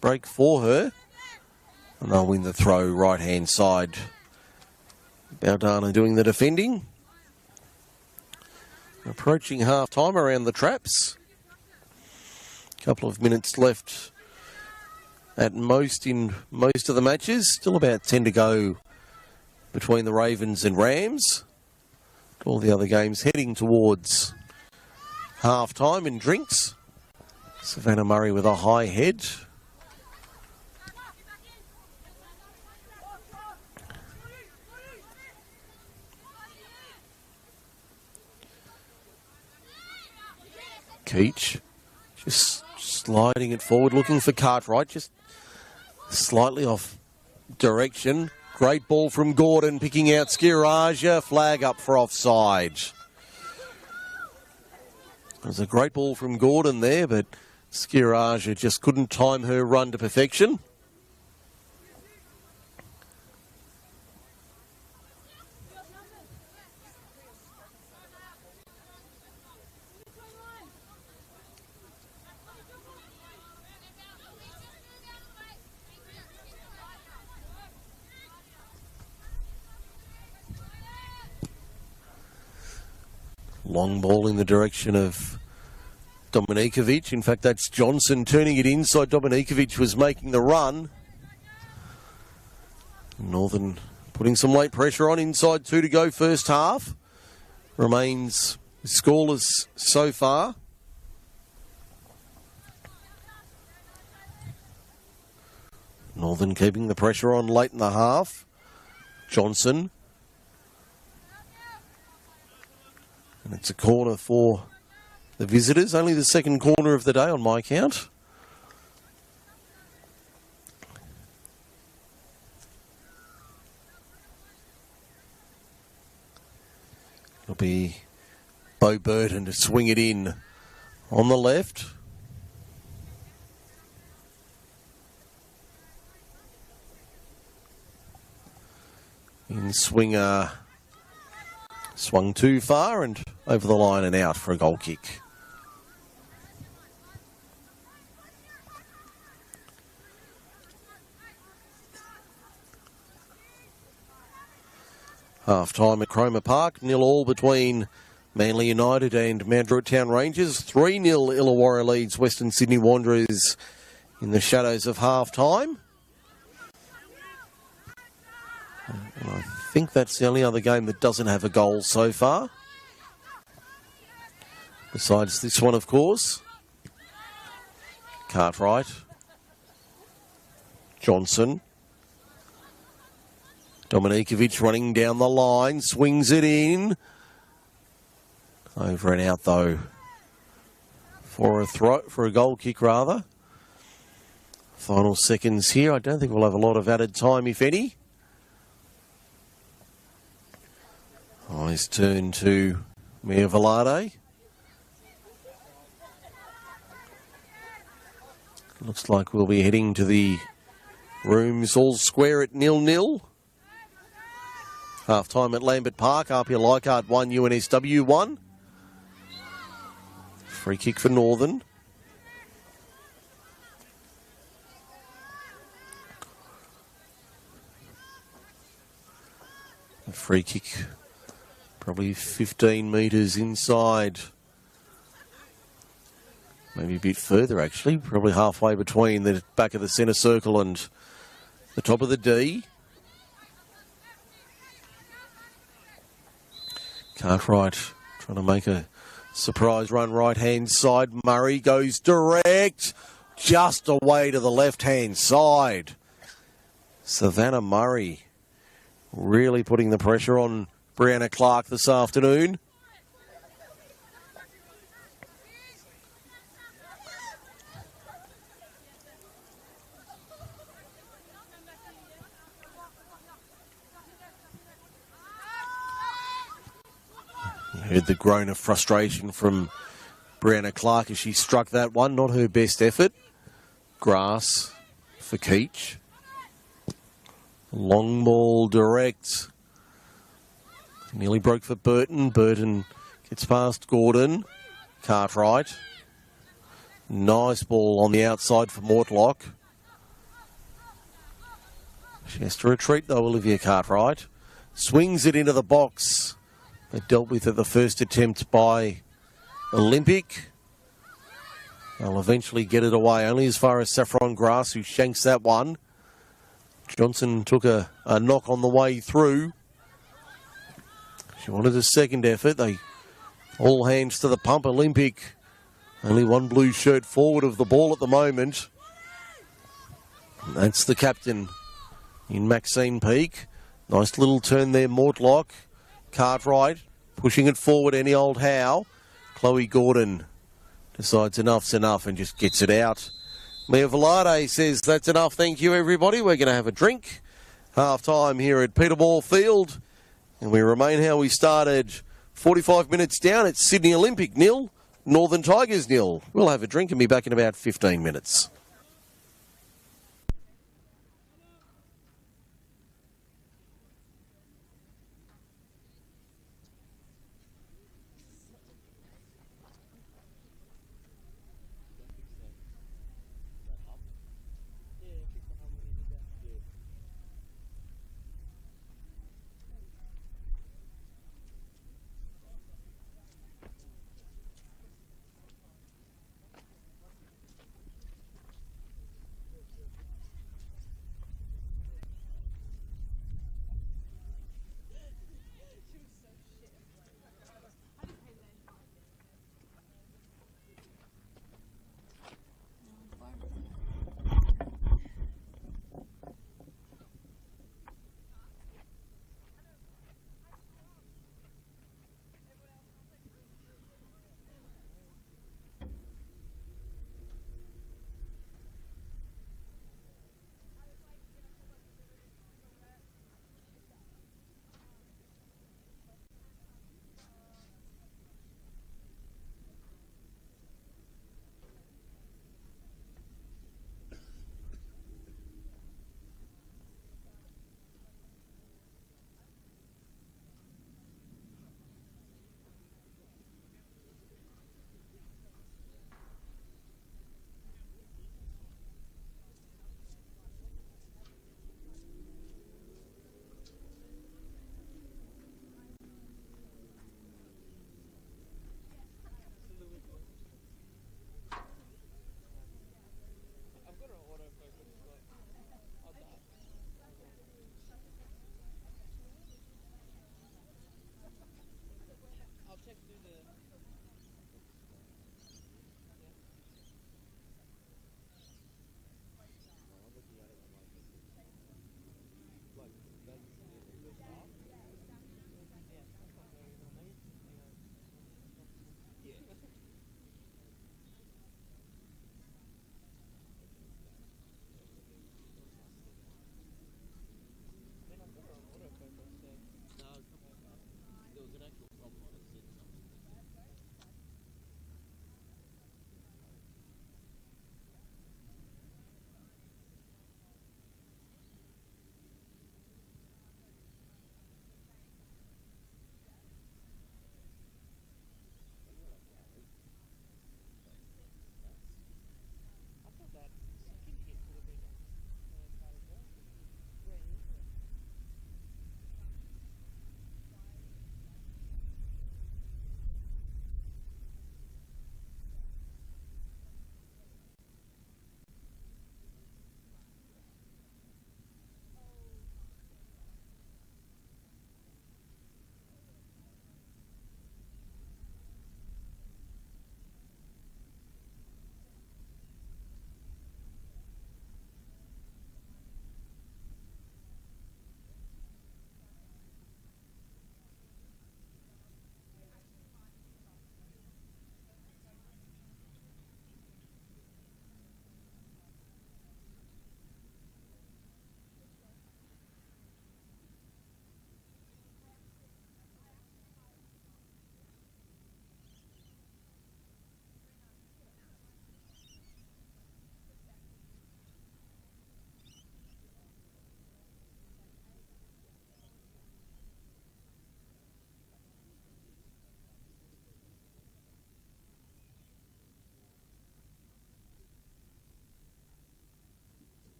break for her. And they'll win the throw right-hand side. Baldana doing the defending. Approaching half-time around the traps. Couple of minutes left at most in most of the matches. Still about 10 to go between the Ravens and Rams. All the other games heading towards half-time in drinks. Savannah Murray with a high head. Keach just sliding it forward, looking for Cartwright, just slightly off direction. Great ball from Gordon, picking out Skiraja. Flag up for offside. It was a great ball from Gordon there, but Skiraja just couldn't time her run to perfection. Long ball in the direction of Dominikovic. In fact, that's Johnson turning it inside. Dominikovic was making the run. Northern putting some late pressure on. Inside 2 to go first half. Remains scoreless so far. Northern keeping the pressure on late in the half. Johnson. And it's a corner for the visitors. Only the second corner of the day on my count. It'll be Bo Burton to swing it in on the left. In swinger. Swung too far and over the line and out for a goal kick. Half-time at Cromer Park, 0-0 between Manly United and Mount Druitt Town Rangers. 3-0 Illawarra leads Western Sydney Wanderers in the shadows of half-time. And I think that's the only other game that doesn't have a goal so far. Besides this one, of course. Cartwright. Johnson. Dominikovic running down the line. Swings it in. Over and out, though. For a goal kick, rather. Final seconds here. I don't think we'll have a lot of added time, if any. Eyes turn to Mayor Velade. Looks like we'll be heading to the rooms all square at 0-0. Half time at Lambert Park. RP Leichhardt 1, UNSW 1. Free kick for Northern. A free kick. Probably 15 metres inside. Maybe a bit further, actually. Probably halfway between the back of the centre circle and the top of the D. Cartwright trying to make a surprise run right-hand side. Murray goes direct. Just away to the left-hand side. Savannah Murray really putting the pressure on Brianna Clark this afternoon. You heard the groan of frustration from Brianna Clark as she struck that one. Not her best effort. Grass for Keach. Long ball direct. Nearly broke for Burton. Burton gets past Gordon. Cartwright. Nice ball on the outside for Mortlock. She has to retreat though, Olivia Cartwright. Swings it into the box. But dealt with at the first attempt by Olympic. They'll eventually get it away, only as far as Saffron Grass, who shanks that one. Johnson took a knock on the way through. She wanted a second effort. They all hands to the pump. Olympic, only one blue shirt forward of the ball at the moment. That's the captain in Maxine Peake. Nice little turn there, Mortlock. Cartwright pushing it forward any old how. Chloe Gordon decides enough's enough and just gets it out. Mia Velade says that's enough, thank you everybody. We're going to have a drink. Half time here at Peterborough Field. And we remain how we started. 45 minutes down, it's Sydney Olympic 0, Northern Tigers 0. We'll have a drink and be back in about 15 minutes.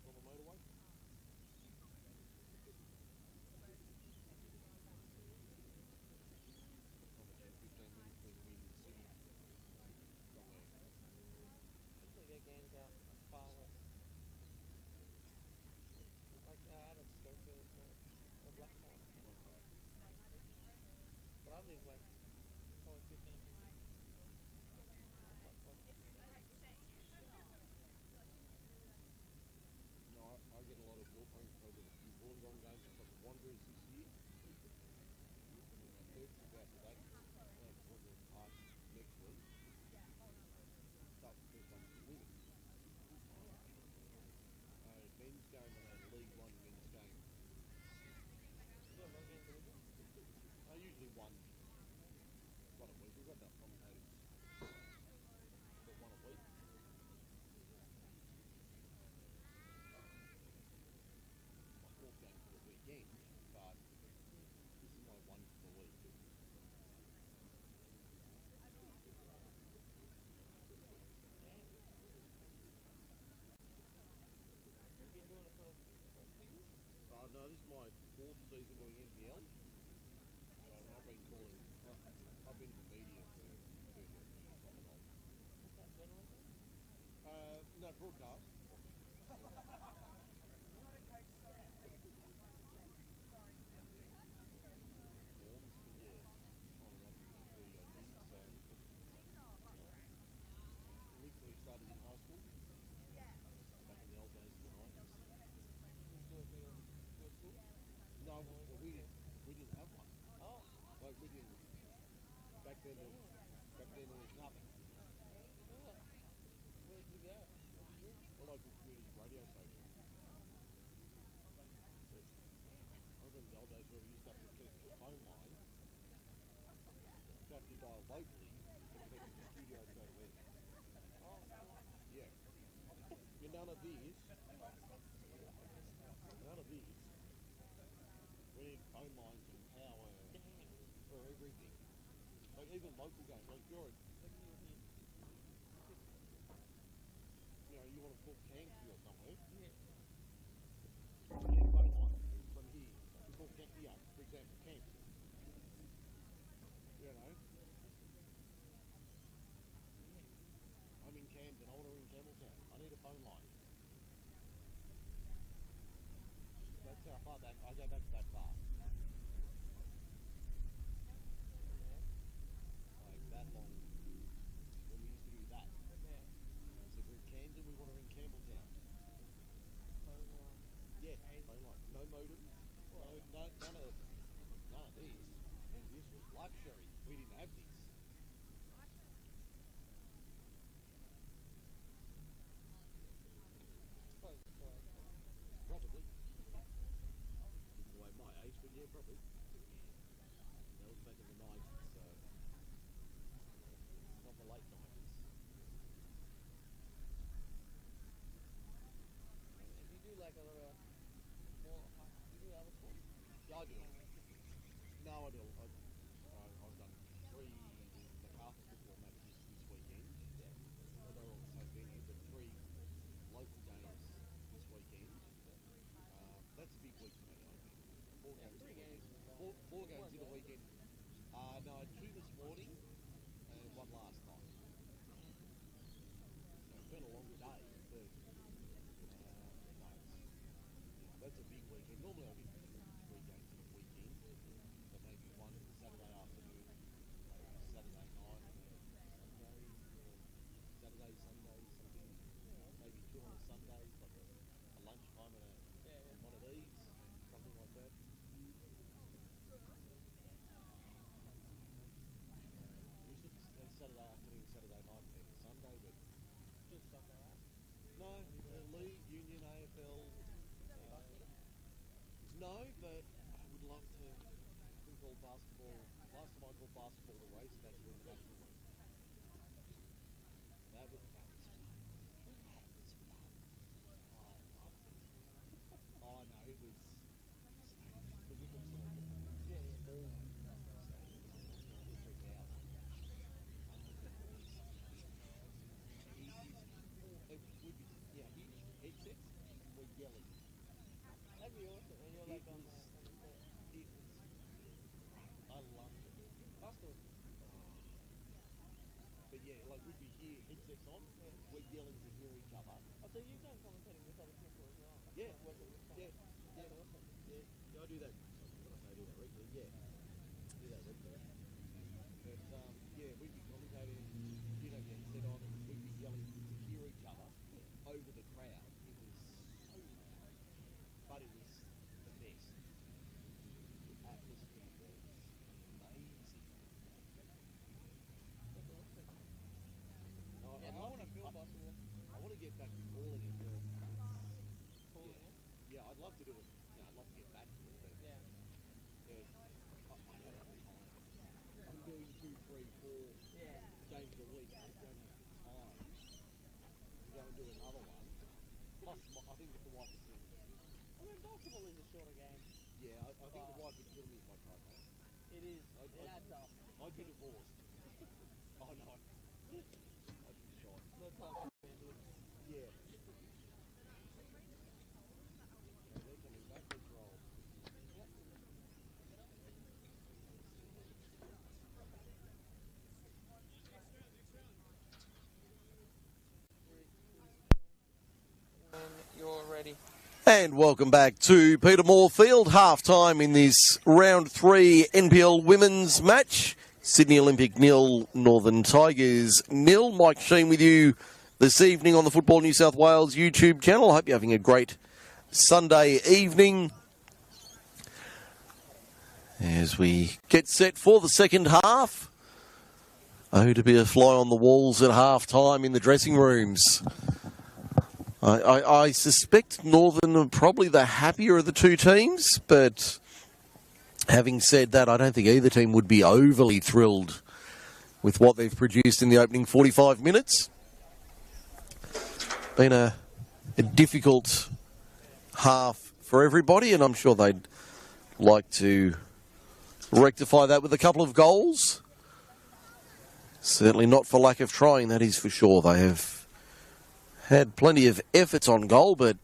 on the motorway. Probably 10, 15 minutes when we're in the city. Somewhere. Usually their games out far west. Like out of Schofield or Blacktown. But I live like probably 15 minutes. Quite close. No, I get a lot of Wollongong. I got a few Wollongong games. I've got the Wanderers this year. And then my Perks about to that. Wanderers Park next week. Start the first one for women. Men's game and a League One men's game. You got a lot of games over? Usually one a week. We've got enough commentators for one a week. My fourth game for the weekend, but this is my one for the week. You've been doing it for 2 years? No, this is my fourth season doing NPL. I've been calling. I've been in the media for 30 years off and on. What's that, journalism? No, broadcast. Forms, but yeah, trying to run the video thing. So, literally started in high school, back in the old days of the 90s. You do it for your school? No, well, we didn't have one. Oh. Like we didn't. Back then there was nothing. Yeah. Where did you go? What did you do? A local community radio station. But I remember the old days where we used to have to connect to a phone line. You have to dial locally to connect to the studio to go to air. Oh, Yeah. None of these. We need phone lines and power for everything. Like even local games, like you're, you want to talk Cankey or somewhere. yeah. You need a phone line from here. You talk Cankey up, for example, Campbell. I'm in Camden, I want to ring Campbelltown. I need a phone line. That's how far back, I go back that far. Like that long, when we used to do that. So we're in Camden, we want to ring Campbelltown. Phone line. Yeah, phone line. No modem. None of these. This was luxury. We didn't have this. Probably. Giving away my age, but yeah, probably. That was back in the 90s, so not the late 90s. And you do like a lot of more, you do other sports? Yeah, I do. No, I do. I've done 3 MacArthur football matches this weekend. Yeah. Well, they're all the same venue, but 3 local games this weekend. That's a big week for me, I think. 4 games in a weekend. Four games in a weekend. No, I had 2 this morning and 1 last night. So it's been a longer day, but no, that's a big weekend. Normally I get 2 to 3 games in a weekend, but maybe one Saturday afternoon, maybe Saturday night, and then Sunday, something. Maybe 2 on a Sunday, like a lunchtime and one of these, something like that. Usually Saturday afternoon, Saturday night, and then Sunday, but Just Sunday out. no, League, Union, AFL. No, but I would love to call basketball. Last time I called basketball the race back in the National League. That was fun. Oh no, it was. Because it looks like all. Huge headsets. We yelling. That'd be awesome. And you're like on the court. I loved it. That's cool. But yeah, like we'd be here, headsets on, we're yelling to hear each other. Oh, so you've done commentating with other people as well? Yeah. Like working with someone. Yeah. That's awesome. Yeah, I do that. When I say I do that regularly, yeah. I do that regularly. But yeah, we'd be commentating, you'd have your headset on and we'd be yelling to hear each other over the crowd. It was so loud, but it was the best. The atmosphere was amazing. That's awesome. No, Yeah, I want to feel basketball. I want to get back to calling it. Well, Cool, yeah. yeah, I'd love to do it. You know, I'd love to get back to it, but Yeah. I don't have the time. I'm doing 2, 3, 4 Yeah. games a week. I don't have the time to go and do another one. Plus, I think if the wife would kill me. I mean, basketball is a shorter game. Yeah, I think the wife would kill me if I tried that. It is. It adds up. I'd be divorced. Oh no. I'd be shot. No time to handle it. Yeah. Okay, they're coming back this roll. When you're ready. And welcome back to Peter Moore Field, half-time in this round 3 NPL women's match. Sydney Olympic 0, Northern Tigers 0. Mike Sheen with you this evening on the Football New South Wales YouTube channel. Hope you're having a great Sunday evening as we get set for the second half. Oh, to be a fly on the walls at half-time in the dressing rooms. I suspect Northern are probably the happier of the two teams, but having said that, I don't think either team would be overly thrilled with what they've produced in the opening 45 minutes. Been a difficult half for everybody, and I'm sure they'd like to rectify that with a couple of goals. Certainly not for lack of trying, that is for sure. They have had plenty of efforts on goal, but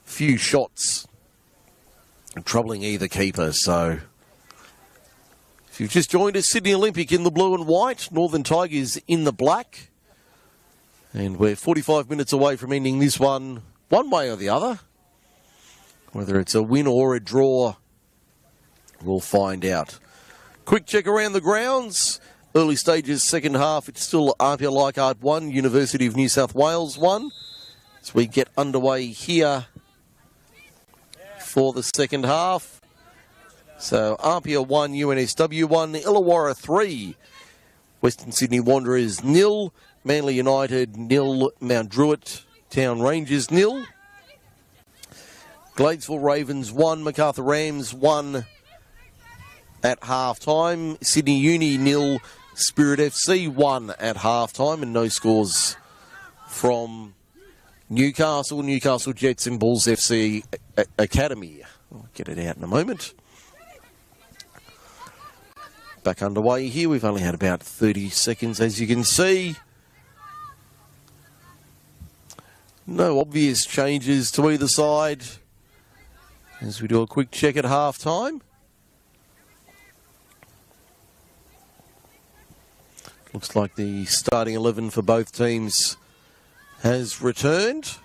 few shots troubling either keeper. So if you've just joined us, Sydney Olympic in the blue and white, Northern Tigers in the black. And we're 45 minutes away from ending this one way or the other. Whether it's a win or a draw, we'll find out. Quick check around the grounds. Early stages, second half, it's still RPL Leichhardt 1, University of New South Wales 1. As we get underway here for the second half. So RPL 1, UNSW 1, Illawarra 3, Western Sydney Wanderers 0, Manly United 0, Mount Druitt Town Rangers 0. Gladesville Ravens 1, Macarthur Rams 1 at half-time. Sydney Uni 0, Spirit FC 1 at half-time, and no scores from Newcastle Jets and Bulls FC Academy. I'll get it out in a moment. Back underway here. We've only had about 30 seconds, as you can see. No obvious changes to either side as we do a quick check at half-time. Looks like the starting 11 for both teams has returned.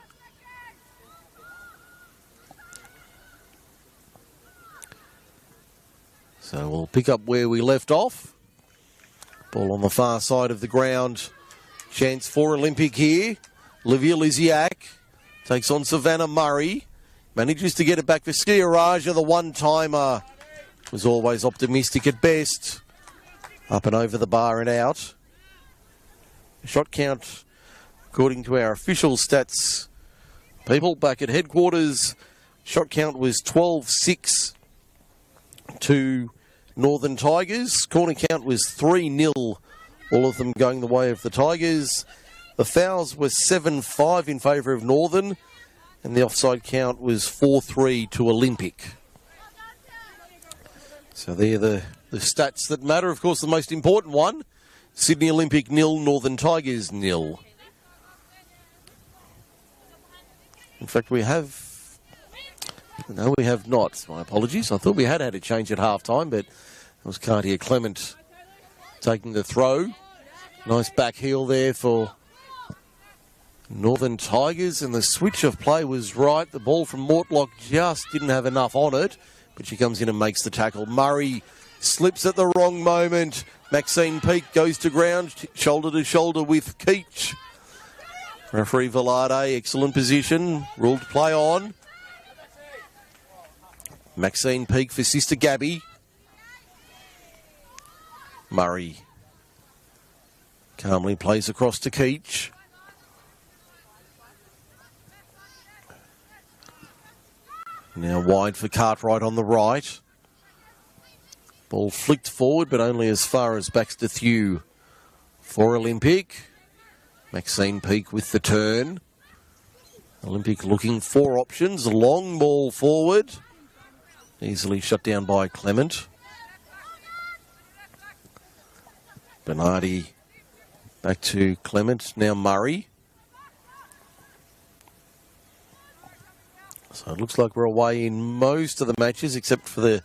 So we'll pick up where we left off. Ball on the far side of the ground. Chance for Olympic here. Livia Liziak takes on Savannah Murray. Manages to get it back for Skia Raja. The one-timer was always optimistic at best. Up and over the bar and out. Shot count, according to our official stats people back at headquarters, shot count was 12-6 to Northern Tigers. Corner count was 3-0, all of them going the way of the Tigers. The fouls were 7-5 in favour of Northern, and the offside count was 4-3 to Olympic. So they're the stats that matter. Of course, the most important one, Sydney Olympic 0, Northern Tigers 0. In fact, we have No, we have not. My apologies. I thought we had a change at half-time, but it was Cartier Clement taking the throw. Nice back heel there for Northern Tigers, and the switch of play was right. The ball from Mortlock just didn't have enough on it, but she comes in and makes the tackle. Murray slips at the wrong moment. Maxine Peake goes to ground, shoulder to shoulder with Keach. Referee Velarde, excellent position, ruled play on. Maxine Peake for sister Gabby. Murray calmly plays across to Keach. Now wide for Cartwright on the right. Ball flicked forward, but only as far as Baxter Thew for Olympic. Maxine Peake with the turn. Olympic looking for options. Long ball forward. Easily shut down by Clement. Bernardi back to Clement. Now Murray. So it looks like we're away in most of the matches except for the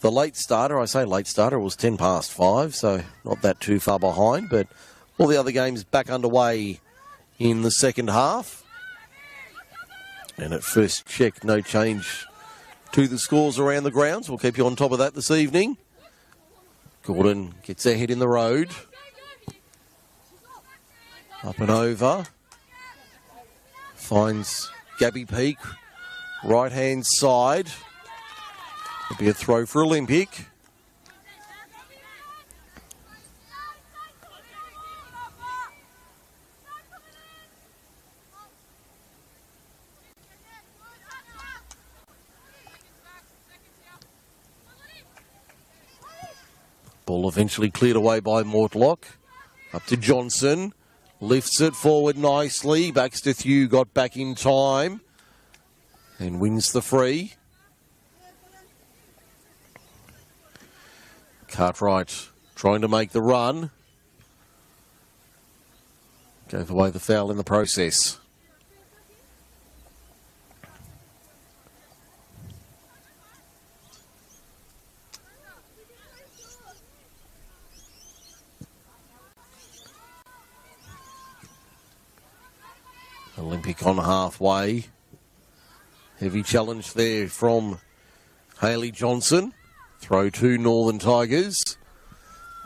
late starter. I say late starter, it was 10 past 5, so not that too far behind. But all the other games back underway in the second half. And at first check, no change to the scores around the grounds. We'll keep you on top of that this evening. Gordon gets their head in the road. Up and over. Finds Gabby Peake. Right-hand side. It'll be a throw for Olympic. Ball eventually cleared away by Mortlock. Up to Johnson. Lifts it forward nicely. Baxter Thew got back in time and wins the free. Cartwright trying to make the run. Gave away the foul in the process. Olympic on halfway. Heavy challenge there from Hayley Johnson. Throw to Northern Tigers.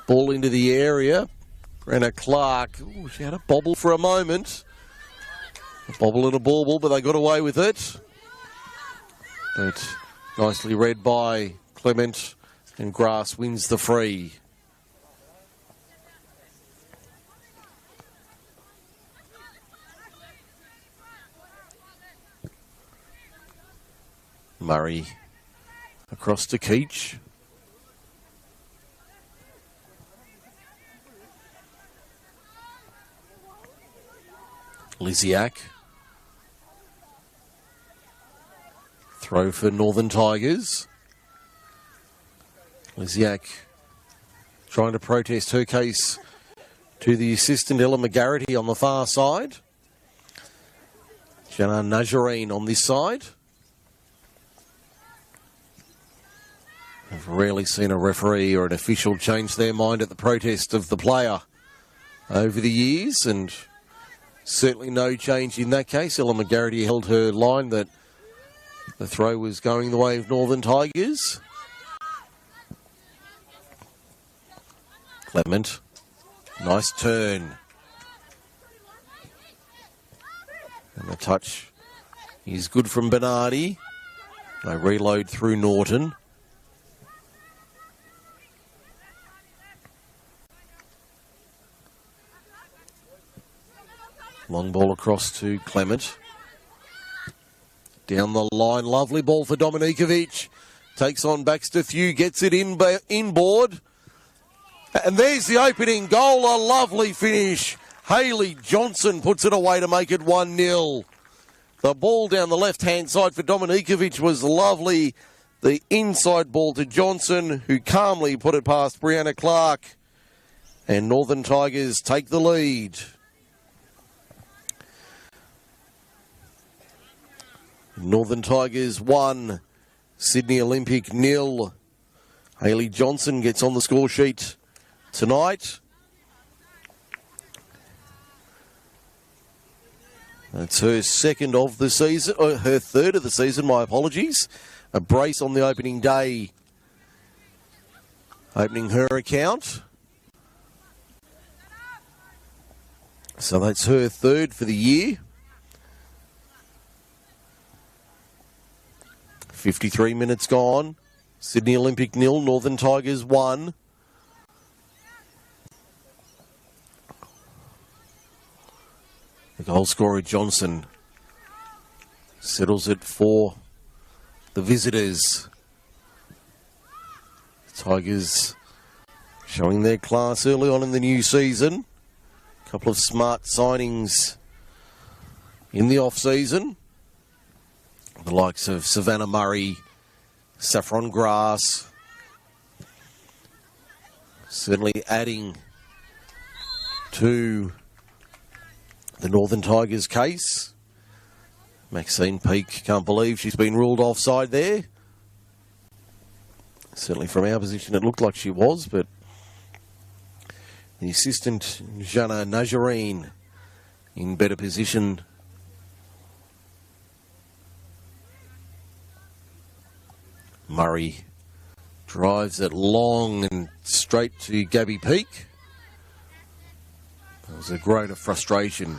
Ball into the area. Brenna Clark. Ooh, she had a bobble for a moment. A bobble and a bauble, but they got away with it. But nicely read by Clement, and Grass wins the free. Murray across to Keach. Lysiak. Throw for Northern Tigers. Lysiak trying to protest her case to the assistant Ella McGarity on the far side. Jana Najareen on this side. I've rarely seen a referee or an official change their mind at the protest of the player over the years, and certainly no change in that case. Ella McGarity held her line that the throw was going the way of Northern Tigers. Clement, nice turn. And the touch is good from Bernardi. They reload through Norton. Long ball across to Clement. Down the line, lovely ball for Dominikovic. Takes on Baxter Thew, gets it inboard. And there's the opening goal, a lovely finish. Hayley Johnson puts it away to make it 1-0. The ball down the left-hand side for Dominikovic was lovely. The inside ball to Johnson, who calmly put it past Brianna Clark. And Northern Tigers take the lead. Northern Tigers 1, Sydney Olympic 0. Hayley Johnson gets on the score sheet tonight. That's her second of the season, or her third of the season, my apologies. A brace on the opening day, opening her account. So that's her third for the year. 53 minutes gone. Sydney Olympic 0, Northern Tigers 1. The goal scorer Johnson settles it for the visitors. Tigers showing their class early on in the new season. A couple of smart signings in the off-season. The likes of Savannah Murray, Saffron Grass, certainly adding to the Northern Tigers case. Maxine Peake can't believe she's been ruled offside there. Certainly from our position it looked like she was, but the assistant Jana Najarine in better position. Murray drives it long and straight to Gabby Peake. There was a groan of frustration.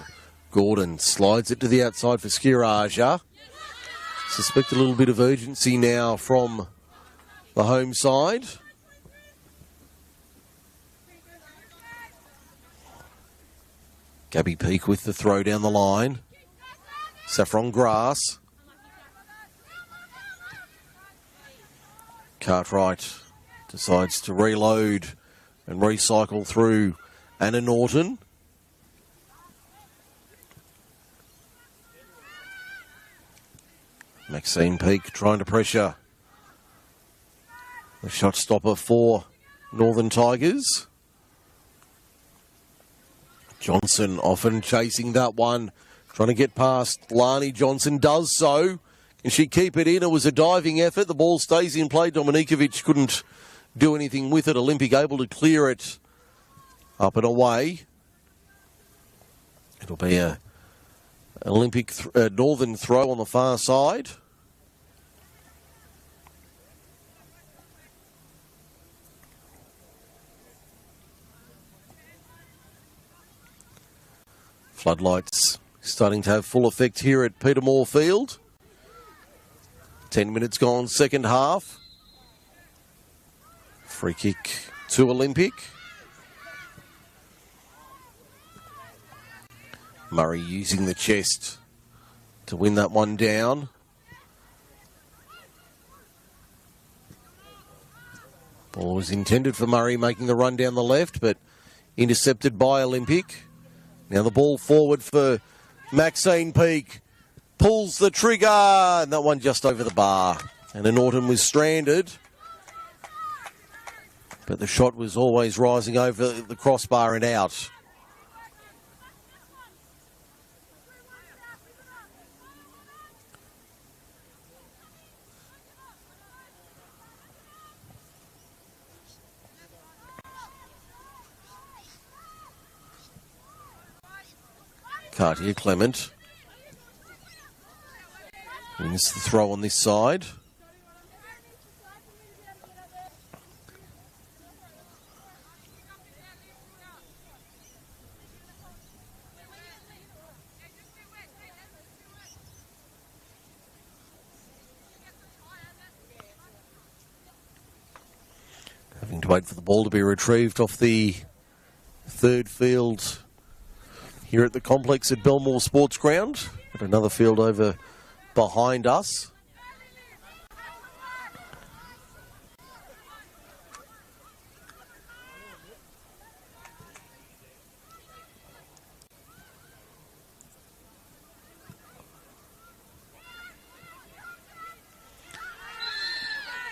Gordon slides it to the outside for Skiraja. Suspect a little bit of urgency now from the home side. Gabby Peake with the throw down the line. Saffron Grass. Cartwright decides to reload and recycle through Anna Norton. Maxine Peake trying to pressure the shot stopper for Northern Tigers. Johnson often chasing that one, trying to get past Lani Johnson, does so. Can she keep it in? It was a diving effort. The ball stays in play. Dominikovic couldn't do anything with it. Olympic able to clear it up and away. It'll be a Olympic Northern throw on the far side. Floodlights starting to have full effect here at Peter Moore Field. 10 minutes gone, second half. Free kick to Olympic. Murray using the chest to win that one down. Ball was intended for Murray, making the run down the left, but intercepted by Olympic. Now the ball forward for Maxine Peake. Pulls the trigger, and that one just over the bar. And Norton was stranded. But the shot was always rising over the crossbar and out. Cartier Clement wins the throw on this side. Having to wait for the ball to be retrieved off the third field here at the complex at Belmore Sports Ground. Got another field over behind us.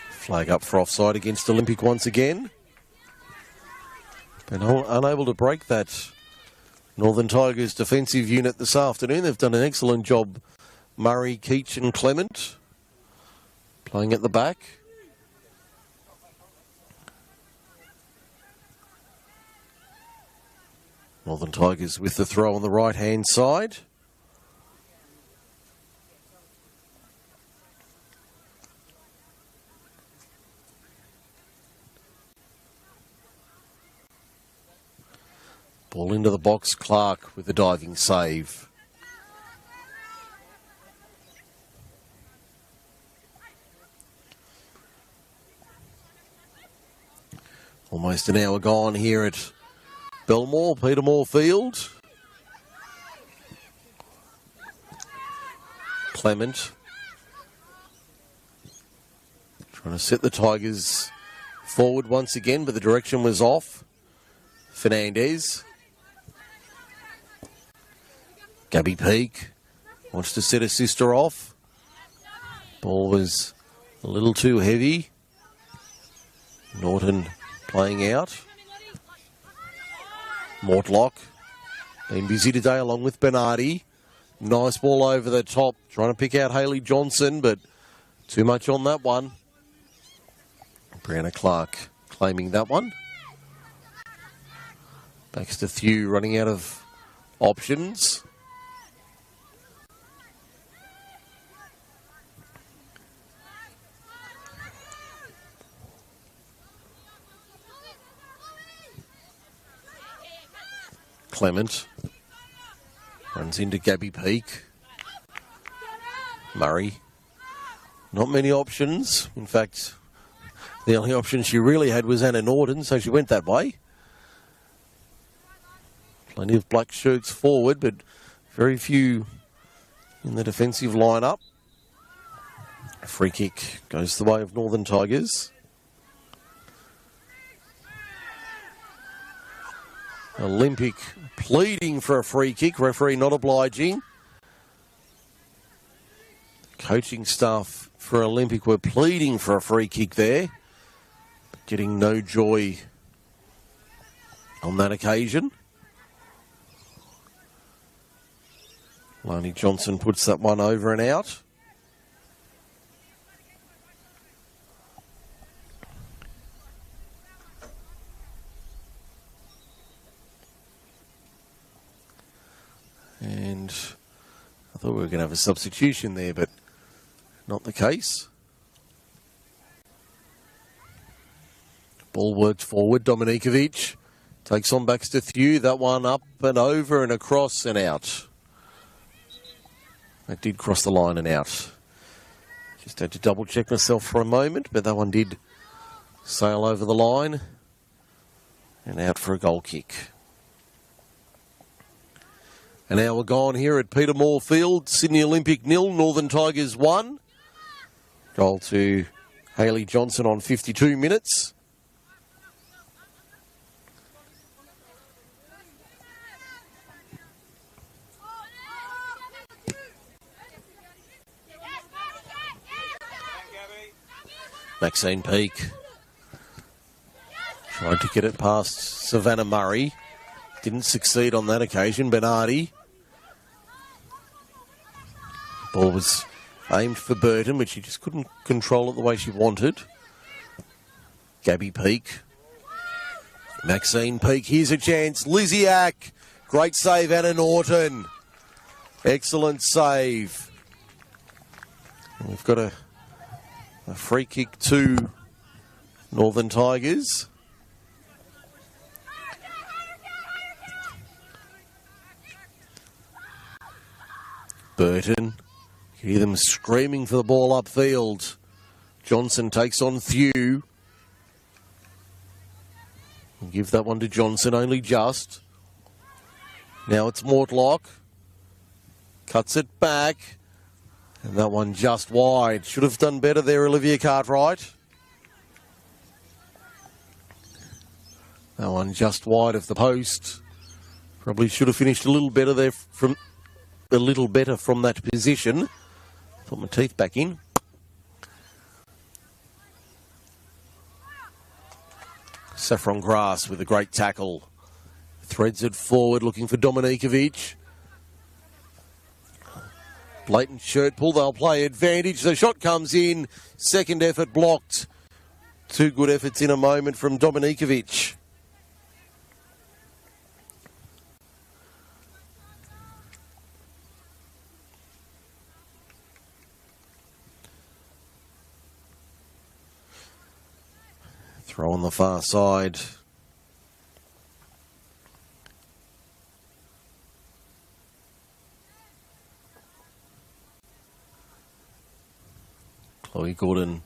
Flag up for offside against Olympic once again. Been unable to break that Northern Tigers defensive unit this afternoon. They've done an excellent job Murray, Keach and Clement playing at the back. Northern Tigers with the throw on the right-hand side. Ball into the box, Clark with the diving save. Almost an hour gone here at Belmore, Peter Moore Field. Clement trying to set the Tigers forward once again, but the direction was off. Fernandez. Gabby Peak wants to set her sister off. Ball was a little too heavy. Norton playing out. Mortlock been busy today along with Bernardi. Nice ball over the top, trying to pick out Hayley Johnson, but too much on that one. Brianna Clark claiming that one. Baxter Thew running out of options. Clement runs into Gabby Peak. Murray. Not many options. In fact, the only option she really had was Anna Norton, so she went that way. Plenty of black shirts forward, but very few in the defensive lineup. A free kick goes the way of Northern Tigers. Olympic pleading for a free kick. Referee not obliging. Coaching staff for Olympic were pleading for a free kick there. But getting no joy on that occasion. Lani Johnson puts that one over and out. And I thought we were going to have a substitution there, but not the case. Ball worked forward. Dominikovic takes on Baxter Thew. That one up and over and across and out. That did cross the line and out. Just had to double check myself for a moment, but that one did sail over the line and out for a goal kick. An hour gone here at Peter Moore Field. Sydney Olympic 0, Northern Tigers 1. Goal to Hayley Johnson on 52 minutes. Maxine Peak tried to get it past Savannah Murray. Didn't succeed on that occasion. Bernardi. Ball was aimed for Burton, but she just couldn't control it the way she wanted. Gabby Peak. Maxine Peak. Here's a chance. Liziak. Great save, Anna Norton. Excellent save. And we've got a free kick to Northern Tigers. Burton. You hear them screaming for the ball upfield. Johnson takes on Thew. Give that one to Johnson, only just. Now it's Mortlock. Cuts it back. And that one just wide. Should have done better there, Olivia Cartwright. That one just wide of the post. Probably should have finished a little better there from that position. Put my teeth back in. Saffron Grass with a great tackle. Threads it forward, looking for Dominikovic. Blatant shirt pull, they'll play advantage. The shot comes in. Second effort blocked. Two good efforts in a moment from Dominikovic. Throw on the far side. Chloe Gordon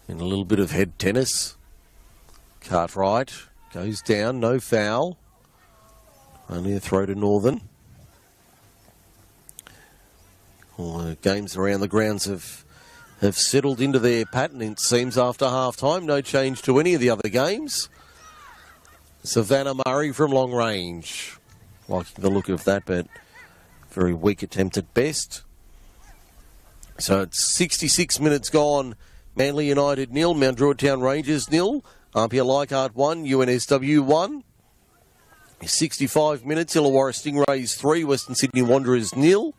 in a little bit of head tennis. Cartwright goes down, no foul. Only a throw to Northern. All the games around the grounds have settled into their pattern, it seems, after half-time. No change to any of the other games. Savannah Murray from long range. Liking the look of that, but very weak attempt at best. So it's 66 minutes gone. Manly United 0, Mount Druitt Town Rangers 0, RPL Leichhardt 1, UNSW 1. 65 minutes, Illawarra Stingrays 3, Western Sydney Wanderers 0.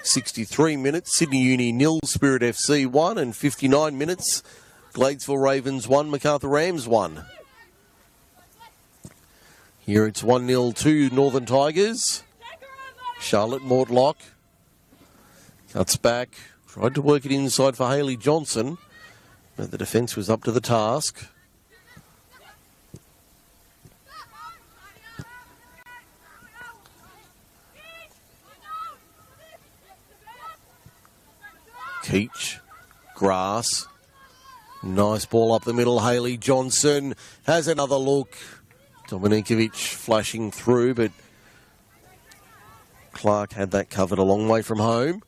63 minutes, Sydney Uni 0, Spirit FC 1, and 59 minutes, Gladesville Ravens 1, Macarthur Rams 1. Here it's 1-0 to Northern Tigers. Charlotte Mortlock cuts back, tried to work it inside for Hayley Johnson, but the defence was up to the task. Keach, Grass, nice ball up the middle. Hayley Johnson has another look. Dominikovic flashing through, but Clark had that covered a long way from home.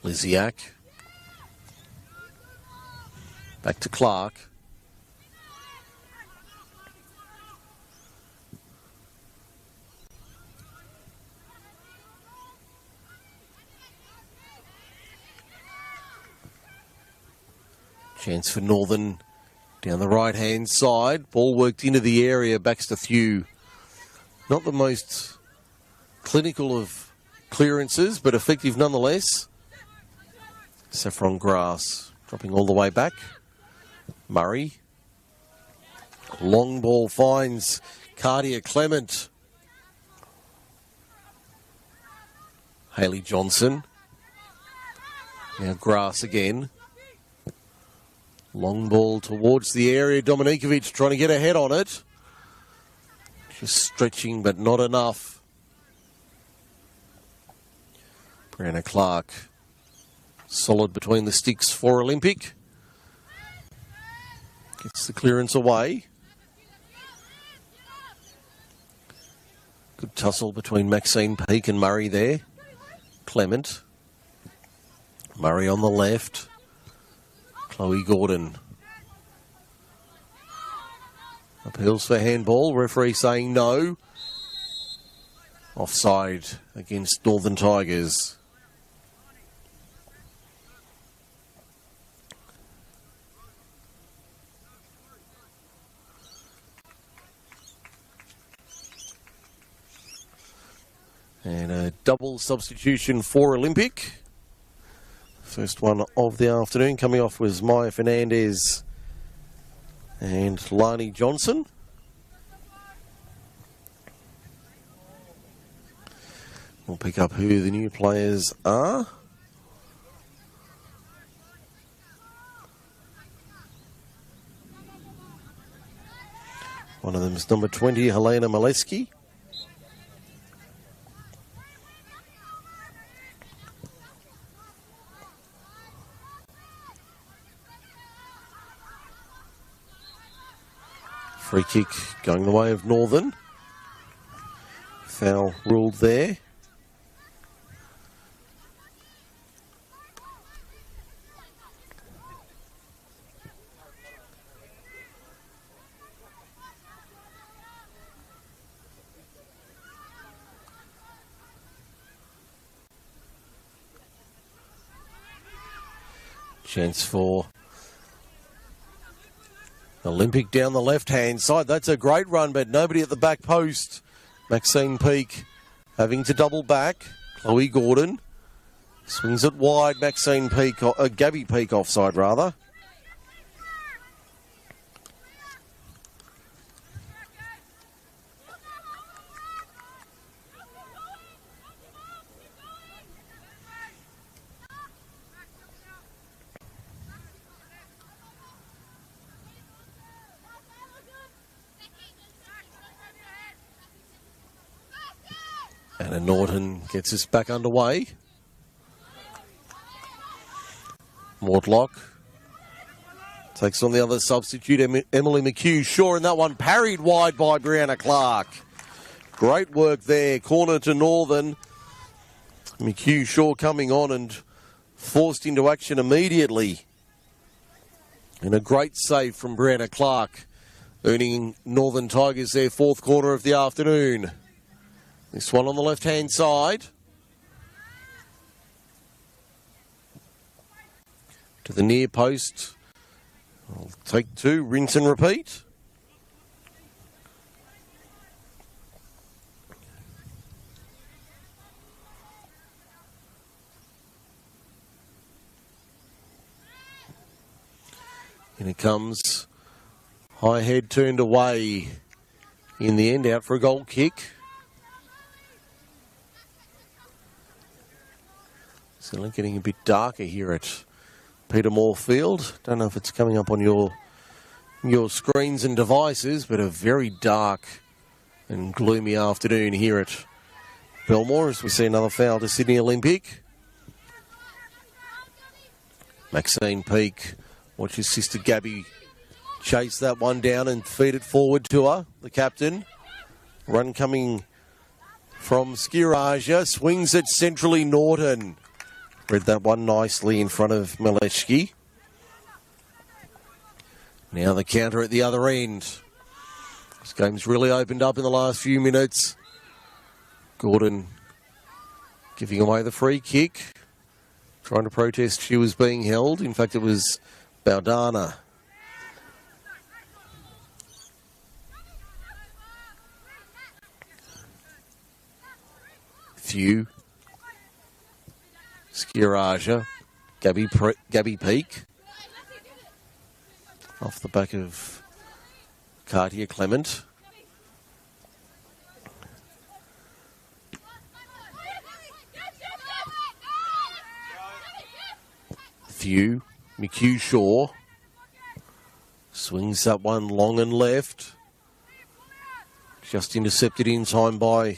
Lysiak. Back to Clark. Chance for Northern down the right-hand side. Ball worked into the area. Baxter Thew. Not the most clinical of clearances, but effective nonetheless. Saffron Grass dropping all the way back. Murray. Long ball finds Cardia Clement. Hayley Johnson. Now Grass again. Long ball towards the area. Dominikovic trying to get ahead on it. Just stretching, but not enough. Brianna Clark. Solid between the sticks for Olympic. Gets the clearance away. Good tussle between Maxine Peake and Murray there. Clement. Murray on the left. Chloe Gordon. Appeals for handball. Referee saying no. Offside against Northern Tigers. And a double substitution for Olympic. First one of the afternoon coming off was Maya Fernandez and Lani Johnson. We'll pick up who the new players are. One of them is number 20, Helena Maleski. Free kick going the way of Northern. Foul ruled there. Chance for Olympic down the left-hand side. That's a great run, but nobody at the back post. Maxine Peake having to double back. Chloe Gordon swings it wide. Maxine Peake, Gabby Peake offside rather. Anna Norton gets us back underway. Mortlock takes on the other substitute, Emily McHugh-Shaw, and that one parried wide by Brianna Clark. Great work there, corner to Northern. McHugh-Shaw coming on and forced into action immediately. And a great save from Brianna Clark, earning Northern Tigers their fourth corner of the afternoon. This one on the left-hand side. To the near post. I'll take two, rinse and repeat. And it comes. High head turned away in the end, out for a goal kick. So getting a bit darker here at Peter Moore Field. Don't know if it's coming up on your screens and devices, but a very dark and gloomy afternoon here at Belmore as we see another foul to Sydney Olympic. Maxine Peake watches sister Gabby chase that one down and feed it forward to her, the captain. Run coming from Skiraja, swings it centrally Norton. Read that one nicely in front of Maleshki. Now the counter at the other end. This game's really opened up in the last few minutes. Gordon giving away the free kick. Trying to protest she was being held. In fact, it was Baldana. Few. Skiraja, Gabby Peake, off the back of Cartier Clement. Few, McHugh-Shaw, swings that one long and left. Just intercepted in time by, I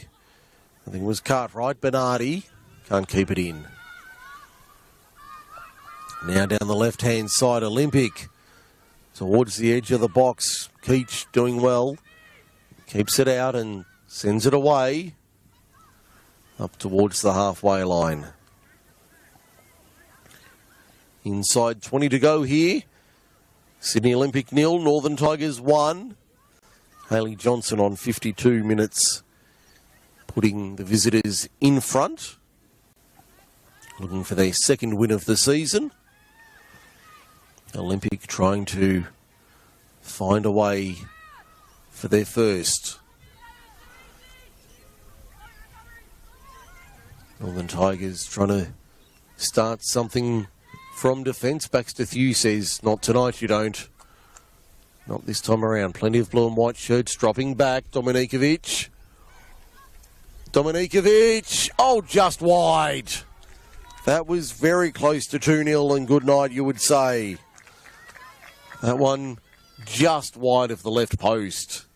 think it was Cartwright. Bernardi can't keep it in. Now down the left-hand side, Olympic towards the edge of the box. Keach doing well. Keeps it out and sends it away. Up towards the halfway line. Inside 20 to go here. Sydney Olympic 0, Northern Tigers 1. Hayley Johnson on 52 minutes, putting the visitors in front. Looking for their second win of the season. Olympic trying to find a way for their first. Northern Tigers trying to start something from defence. Baxter Thew says, not tonight you don't. Not this time around. Plenty of blue and white shirts dropping back. Dominikovic. Oh, just wide. That was very close to 2-0 and good night, you would say. That one just wide of the left post.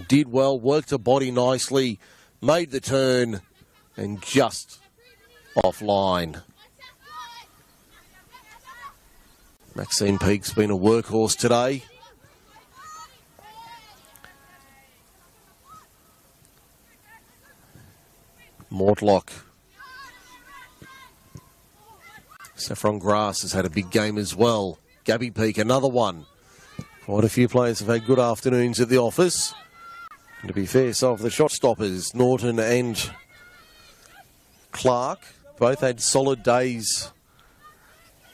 Did well, worked the body nicely, made the turn, and just offline. Maxine Peake's been a workhorse today. Mortlock. Saffron Grass has had a big game as well. Gabby Peake, another one. Quite a few players have had good afternoons at the office. And to be fair, so have the shot stoppers, Norton and Clark. Both had solid days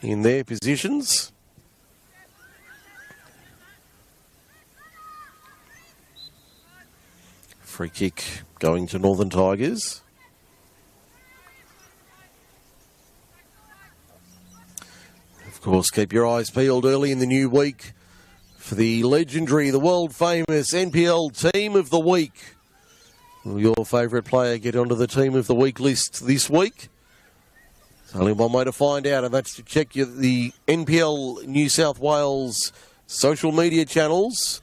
in their positions. Free kick going to Northern Tigers. Of course, keep your eyes peeled early in the new week for the legendary, the world famous NPL Team of the Week. Will your favourite player get onto the Team of the Week list this week? There's only one way to find out, and that's to check the NPL New South Wales social media channels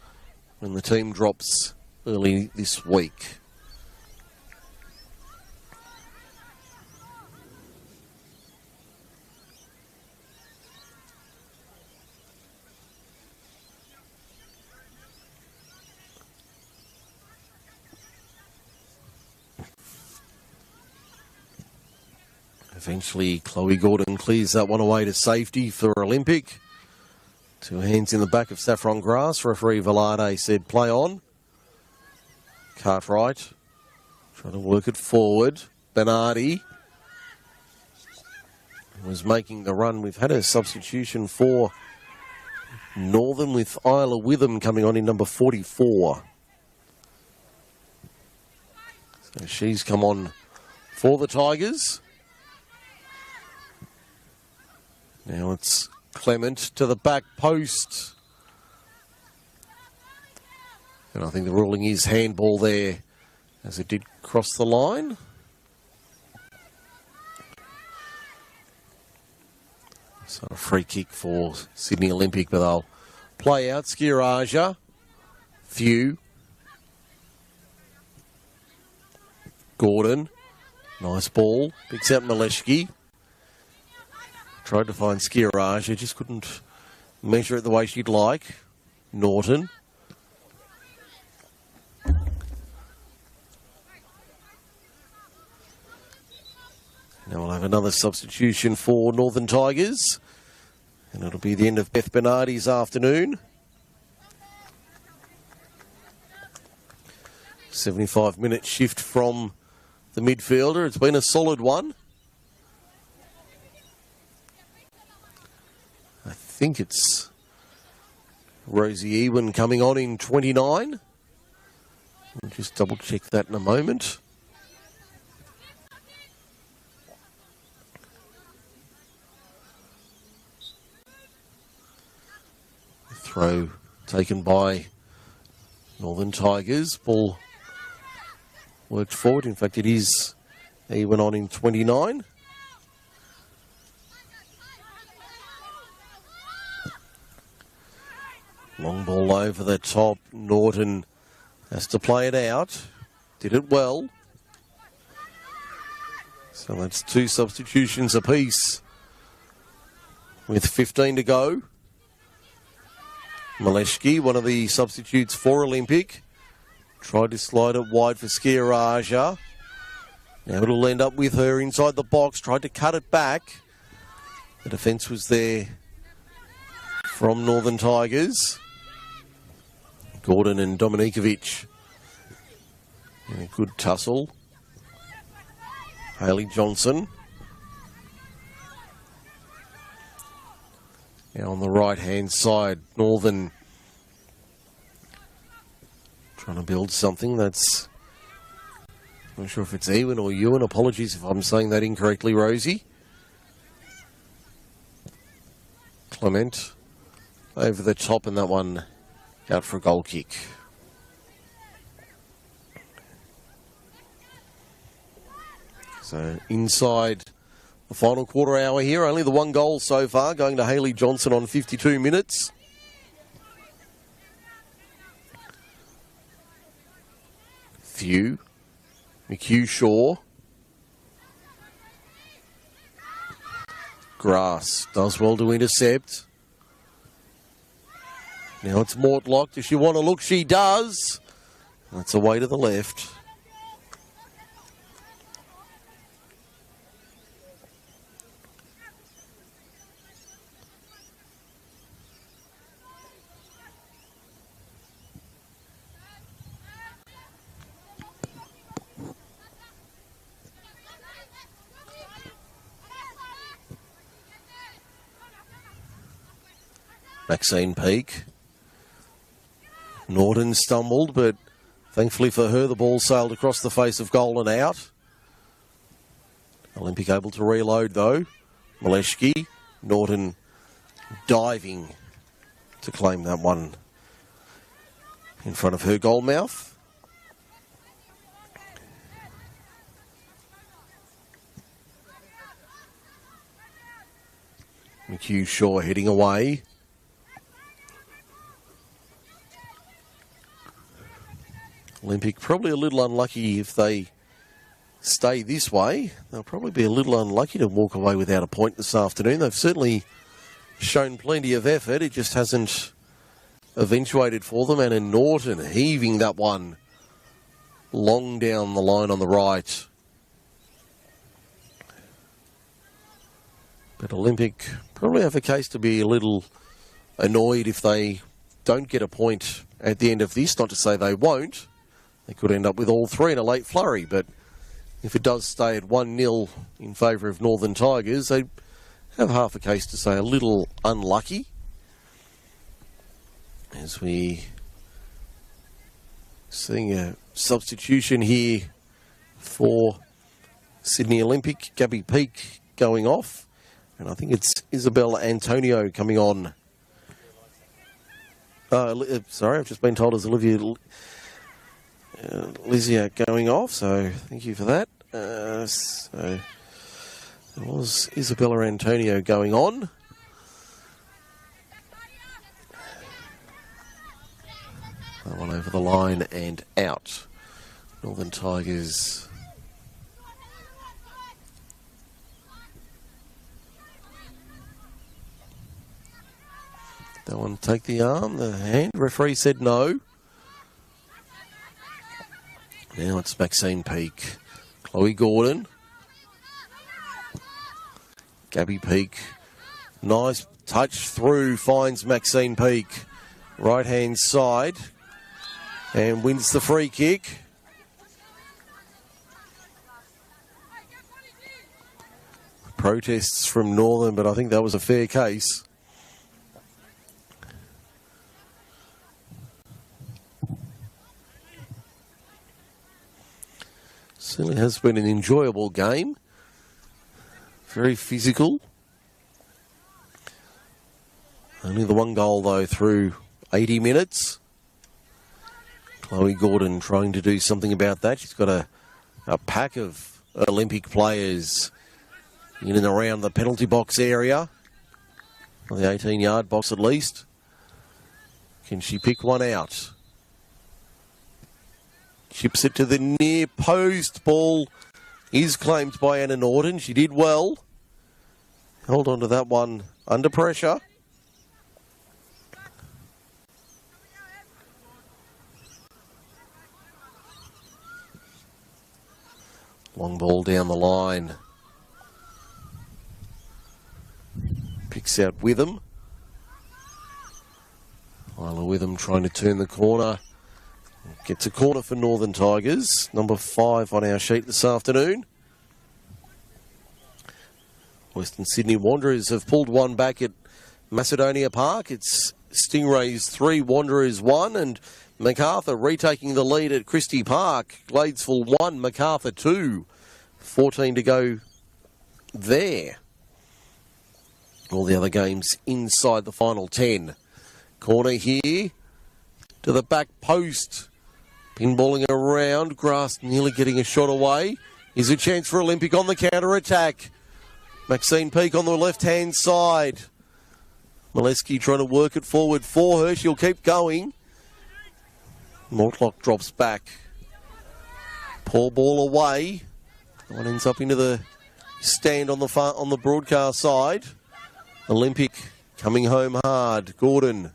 when the team drops early this week. Eventually, Chloe Gordon clears that one away to safety for Olympic. Two hands in the back of saffron grass. Referee Velarde said play on. Cartwright trying to work it forward. Bernardi was making the run. We've had a substitution for Northern with Isla Witham coming on in number 44. So she's come on for the Tigers. Now it's Clement to the back post. And I think the ruling is handball there as it did cross the line. So a free kick for Sydney Olympic, but they'll play out. Skiraja, Few, Gordon, nice ball, picks out Maleshki. Tried to find Skiraja, just couldn't measure it the way she'd like. Norton. Now we'll have another substitution for Northern Tigers. And it'll be the end of Beth Bernardi's afternoon. 75-minute shift from the midfielder. It's been a solid one. I think it's Rosie Ewan coming on in 29. We'll just double check that in a moment. Throw taken by Northern Tigers. Ball worked forward. In fact, it is Ewan on in 29. Long ball over the top. Norton has to play it out. Did it well. So that's two substitutions apiece with 15 to go. Maleshki, one of the substitutes for Olympic, tried to slide it wide for Skiraja. Now it'll end up with her inside the box. Tried to cut it back. The defence was there from Northern Tigers. Gordon and Dominikovic. And a good tussle. Hayley Johnson. Now on the right-hand side, Northern trying to build something that's... I'm not sure if it's Ewan or Ewan. Apologies if I'm saying that incorrectly, Rosie. Clement over the top, and that one out for a goal kick. So inside the final quarter hour here, only the one goal so far, going to Hayley Johnson on 52 minutes. Few. McHugh Shaw. Grass does well to intercept. Now it's Mortlock. Does she want to look? She does. That's away to the left. Maxine Peake. Norton stumbled, but thankfully for her, the ball sailed across the face of goal and out. Olympic able to reload though. Maleshki, Norton diving to claim that one in front of her goal mouth. McHugh Shaw heading away. Olympic probably a little unlucky if they stay this way. They'll probably be a little unlucky to walk away without a point this afternoon. They've certainly shown plenty of effort. It just hasn't eventuated for them. And in Norton heaving that one long down the line on the right. But Olympic probably have a case to be a little annoyed if they don't get a point at the end of this. Not to say they won't. They could end up with all three in a late flurry. But if it does stay at 1-0 in favour of Northern Tigers, they have half a case to say a little unlucky. As we seeing a substitution here for Sydney Olympic. Gabby Peake going off. And I think it's Isabel Antonio coming on. Sorry, I've just been told it's Olivia Lizia going off, so thank you for that. So it was Isabella Antonio going on. That one over the line and out. Northern Tigers. That one take the arm, the hand. Referee said no. Now it's Maxine Peake. Chloe Gordon. Gabby Peake. Nice touch through, finds Maxine Peake. Right hand side. And wins the free kick. Protests from Northern, but I think that was a fair case. Certainly has been an enjoyable game. Very physical. Only the one goal though through 80 minutes. Chloe Gordon trying to do something about that. She's got a pack of Olympic players in and around the penalty box area. Or the 18-yard box at least. Can she pick one out? Chips it to the near post. Ball is claimed by Anna Norton. She did well. Held on to that one under pressure. Long ball down the line. Picks out Witham. Isla Witham trying to turn the corner. Gets a corner for Northern Tigers. Number 5 on our sheet this afternoon. Western Sydney Wanderers have pulled one back at Macedonia Park. It's Stingrays 3, Wanderers 1, and MacArthur retaking the lead at Christie Park. Gladesville 1, MacArthur 2. 14 to go there. All the other games inside the final 10. Corner here to the back post. Pinballing around. Grass nearly getting a shot away. Here's a chance for Olympic on the counter-attack. Maxine Peake on the left-hand side. Molesky trying to work it forward for her. She'll keep going. Mortlock drops back. Poor ball away. That one ends up into the stand on the broadcast side. Olympic coming home hard. Gordon.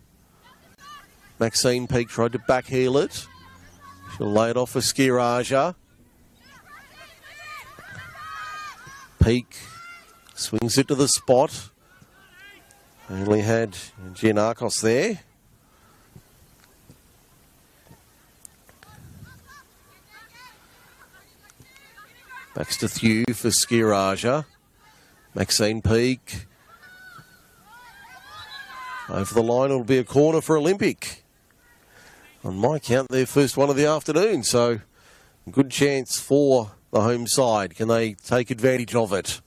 Maxine Peake tried to backheel it. She'll lay it off for Skiraja. Peake swings it to the spot. Only had Giannakos there. Baxter Thew for Skiraja. Maxine Peake. Over the line, it'll be a corner for Olympic. On my count, their first one of the afternoon, so good chance for the home side. Can they take advantage of it?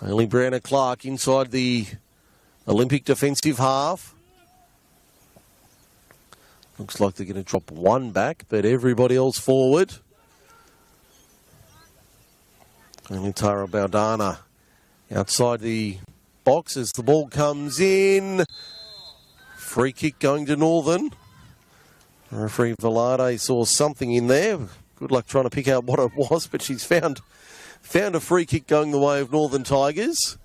Only Brianna Clark inside the Olympic defensive half. Looks like they're going to drop one back, but everybody else forward. Only Tara Baldana outside the box as the ball comes in. Free kick going to Northern. Referee Velarde saw something in there. Good luck trying to pick out what it was, but she's found a free kick going the way of Northern Tigers.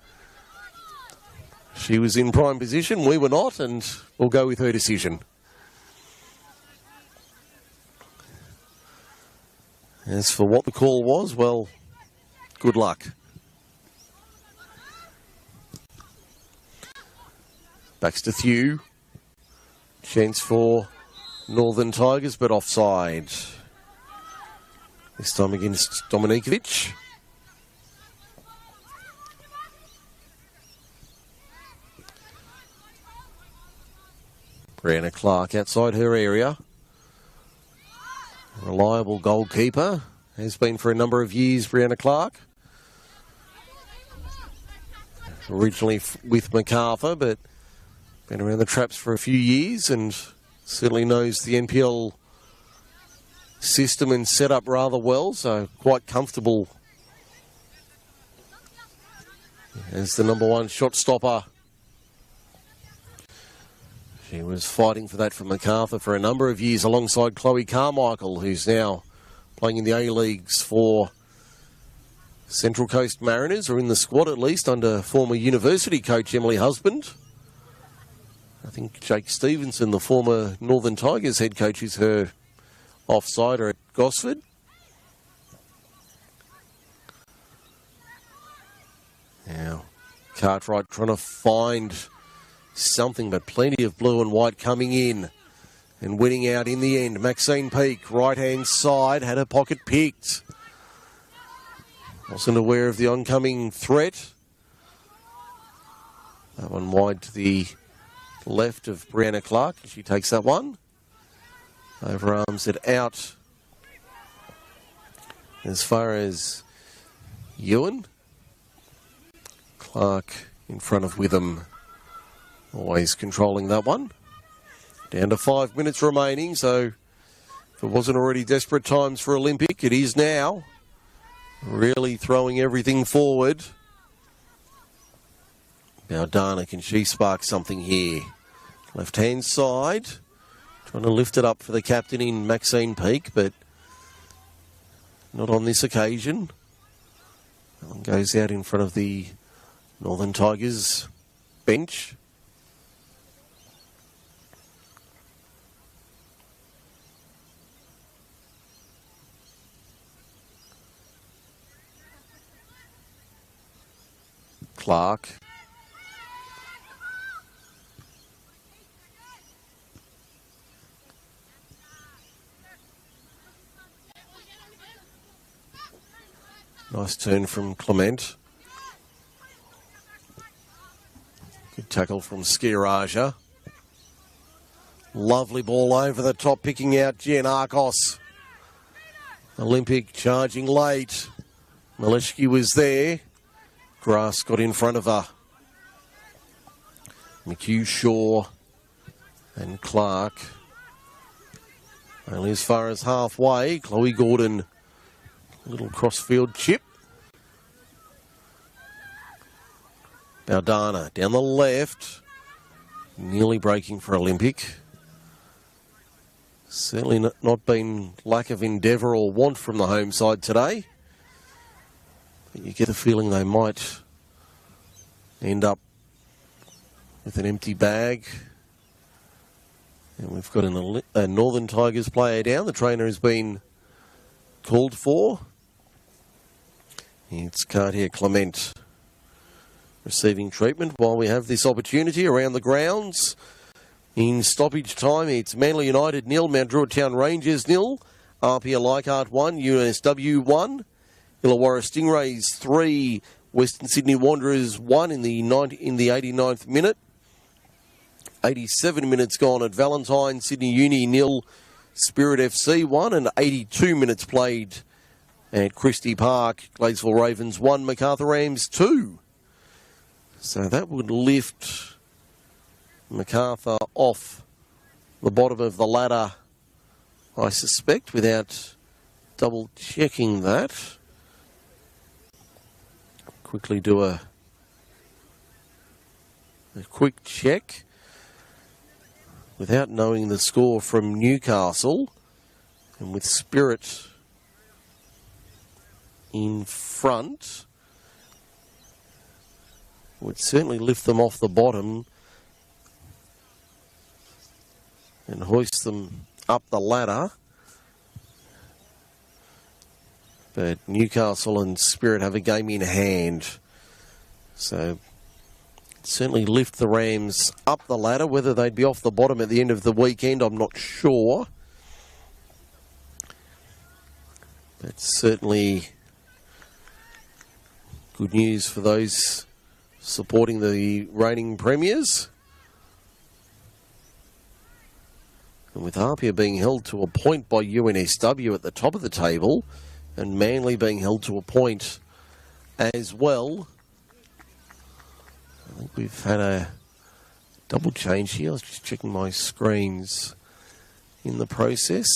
She was in prime position, we were not, and we'll go with her decision. As for what the call was, well, good luck. Baxter Thew. Chance for Northern Tigers, but offside. This time against Dominikovic. Brianna Clark outside her area. Reliable goalkeeper. Has been for a number of years, Brianna Clark. Originally with MacArthur, but been around the traps for a few years and certainly knows the NPL system and setup rather well, so quite comfortable as the number one shot stopper. She was fighting for that for MacArthur for a number of years alongside Chloe Carmichael, who's now playing in the A-Leagues for Central Coast Mariners, or in the squad at least, under former university coach Emily Husband. I think Jake Stevenson, the former Northern Tigers head coach, is her offsider at Gosford. Now, Cartwright trying to find something, but plenty of blue and white coming in and winning out in the end. Maxine Peake, right-hand side, had her pocket picked. Wasn't aware of the oncoming threat. That one wide to the left of Brianna Clark. She takes that one. Overarms it out as far as Ewan. Clark in front of Witham. Always controlling that one. Down to 5 minutes remaining, so if it wasn't already desperate times for Olympic, it is now. Really throwing everything forward. Now Dana, can she spark something here? Left-hand side. Trying to lift it up for the captain in Maxine Peake, but not on this occasion. That one goes out in front of the Northern Tigers bench. Clark. Nice turn from Clement. Good tackle from Skiraja. Lovely ball over the top, picking out Jen Arkos. Olympic charging late. Maleshki was there. Grass got in front of her. McHugh, Shaw and Clark. Only as far as halfway. Chloe Gordon, little crossfield chip. Baldana down the left. Nearly breaking for Olympic. Certainly not been lack of endeavour or want from the home side today. But you get the feeling they might end up with an empty bag. And we've got a Northern Tigers player down. The trainer has been called for. It's Cartier Clement receiving treatment while we have this opportunity around the grounds. In stoppage time, it's Manly United 0, Mount Druitt Town Rangers 0, RPA Leichhardt 1, NSW 1, Illawarra Stingrays 3, Western Sydney Wanderers 1 in the 89th minute. 87 minutes gone at Valentine. Sydney Uni 0, Spirit FC 1, and 82 minutes played at Christie Park. Gladesville Ravens 1, Macarthur Rams 2. So that would lift Macarthur off the bottom of the ladder, I suspect, without double checking that. Quickly do a quick check without knowing the score from Newcastle, and with Spirit in front would certainly lift them off the bottom and hoist them up the ladder. But Newcastle and Spirit have a game in hand, so certainly lift the Rams up the ladder. Whether they'd be off the bottom at the end of the weekend, I'm not sure. But certainly good news for those supporting the reigning premiers. And with Harpia being held to a point by UNSW at the top of the table, and Manly being held to a point as well, I think we've had a double change here. I was just checking my screens in the process.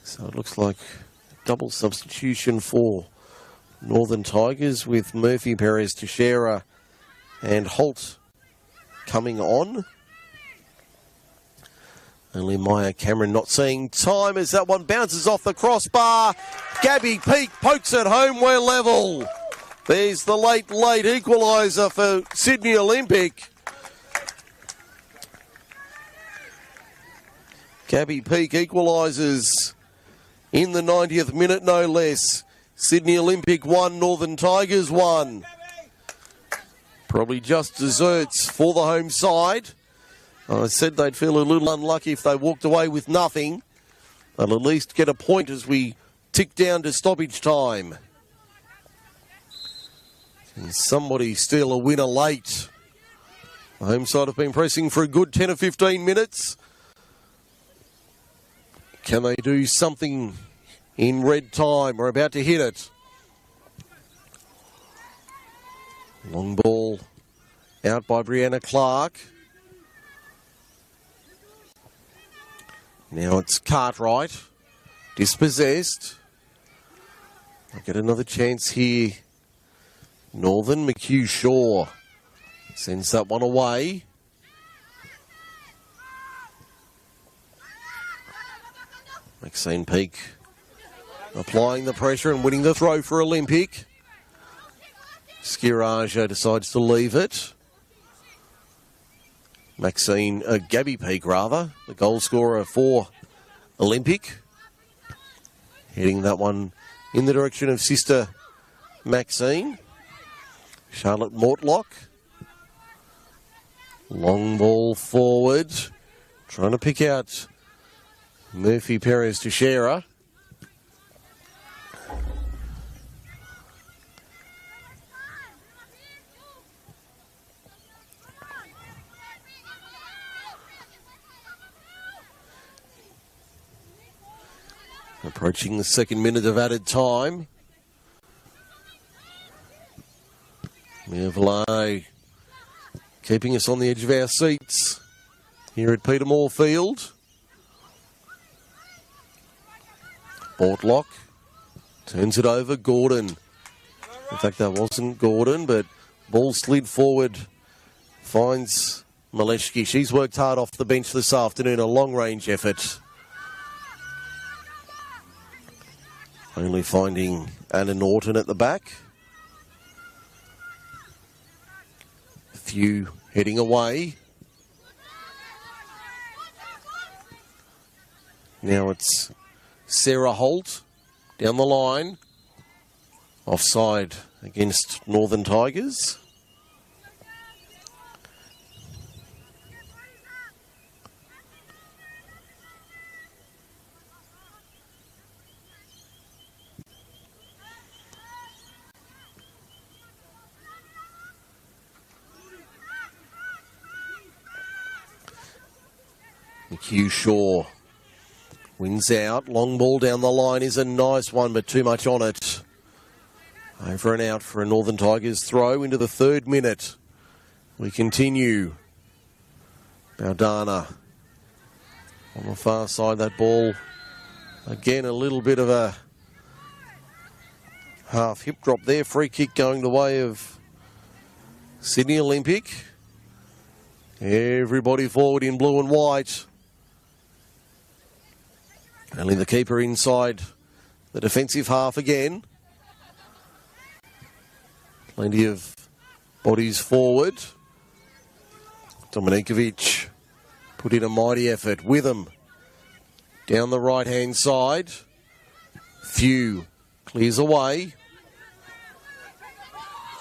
So it looks like a double substitution for Northern Tigers, with Murphy, Perez, Teixeira and Holt coming on. Only Maya Cameron not seeing time as that one bounces off the crossbar. Gabby Peake pokes it home. We're level. There's the late equaliser for Sydney Olympic. Gabby Peake equalises in the 90th minute, no less. Sydney Olympic 1, Northern Tigers 1. Probably just desserts for the home side. I said they'd feel a little unlucky if they walked away with nothing. They'll at least get a point as we tick down to stoppage time. Can somebody steal a winner late? The home side have been pressing for a good 10 or 15 minutes. Can they do something in red time? We're about to hit it. Long ball out by Brianna Clark. Now it's Cartwright, dispossessed. I'll get another chance here. Northern, McHugh Shaw sends that one away. Maxine Peake applying the pressure and winning the throw for Olympic. Skiraja decides to leave it. Gabby Peake rather, the goal scorer for Olympic. Heading that one in the direction of sister Maxine. Charlotte Mortlock. Long ball forward. Trying to pick out Murphy, Perez, Teixeira. Approaching the second minute of added time. Merville keeping us on the edge of our seats here at Peter Moore Field. Mortlock turns it over. Gordon. In fact, that wasn't Gordon, but ball slid forward. Finds Maleshki. She's worked hard off the bench this afternoon. A long-range effort. Only finding Anna Norton at the back. A few heading away. Now it's Sarah Holt down the line. Offside against Northern Tigers. McHugh Shaw wins out. Long ball down the line is a nice one, but too much on it. Over and out for a Northern Tigers throw into the 3rd minute. We continue. Baldana on the far side. That ball, again, a little bit of a half hip drop there. Free kick going the way of Sydney Olympic. Everybody forward in blue and white. Only the keeper inside the defensive half again. Plenty of bodies forward. Dominikovic put in a mighty effort with him. Down the right-hand side. Few clears away.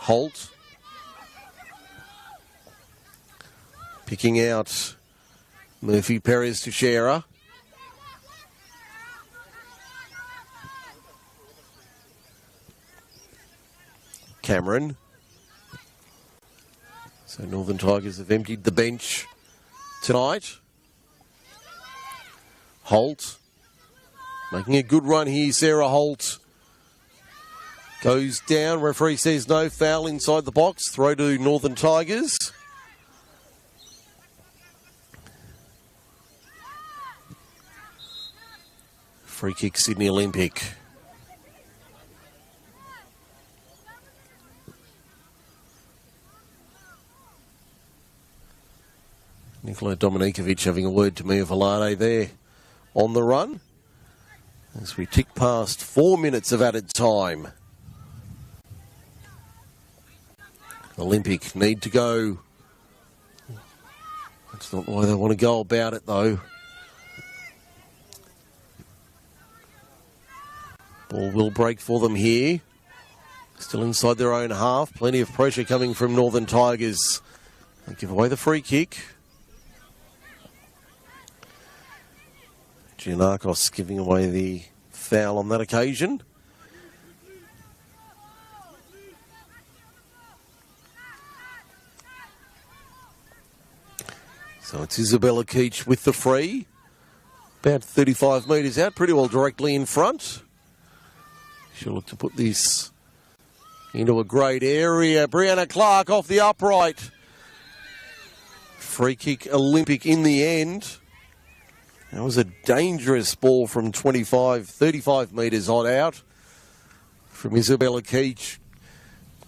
Holt. Picking out Murphy Perez to Shearer. Cameron. So Northern Tigers have emptied the bench tonight. Holt making a good run here. Sarah Holt goes down. Referee says no foul inside the box. Throw to Northern Tigers. Free kick Sydney Olympic. Nikola Dominikovic having a word to Mia Velade there on the run. As we tick past 4 minutes of added time. Olympic need to go. That's not the way they want to go about it though. Ball will break for them here. Still inside their own half. Plenty of pressure coming from Northern Tigers. They give away the free kick. Giannakos giving away the foul on that occasion. So it's Isabella Keach with the free. About 35 metres out, pretty well directly in front. She'll look to put this into a great area. Brianna Clark off the upright. Free kick Olympic in the end. That was a dangerous ball from 35 metres on out from Isabella Keach.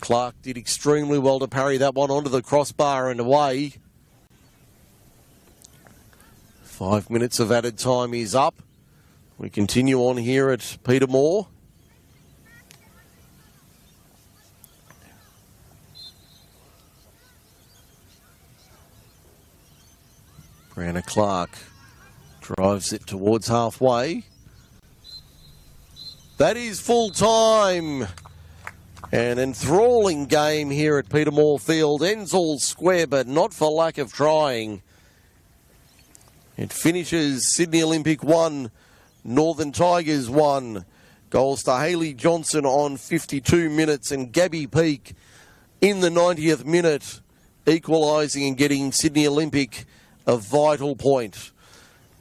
Clark did extremely well to parry that one onto the crossbar and away. 5 minutes of added time is up. We continue on here at Peter Moore. Brianna Clark drives it towards halfway. That is full time. An enthralling game here at Peter Moore Field. Ends all square, but not for lack of trying. It finishes Sydney Olympic 1, Northern Tigers 1. Goals to Hayley Johnson on 52 minutes and Gabby Peake in the 90th minute, equalising and getting Sydney Olympic a vital point.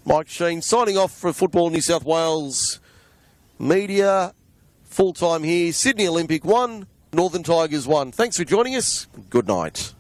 Mike Sheen signing off for Football New South Wales Media. Full time here. Sydney Olympic 1, Northern Tigers 1. Thanks for joining us. Good night.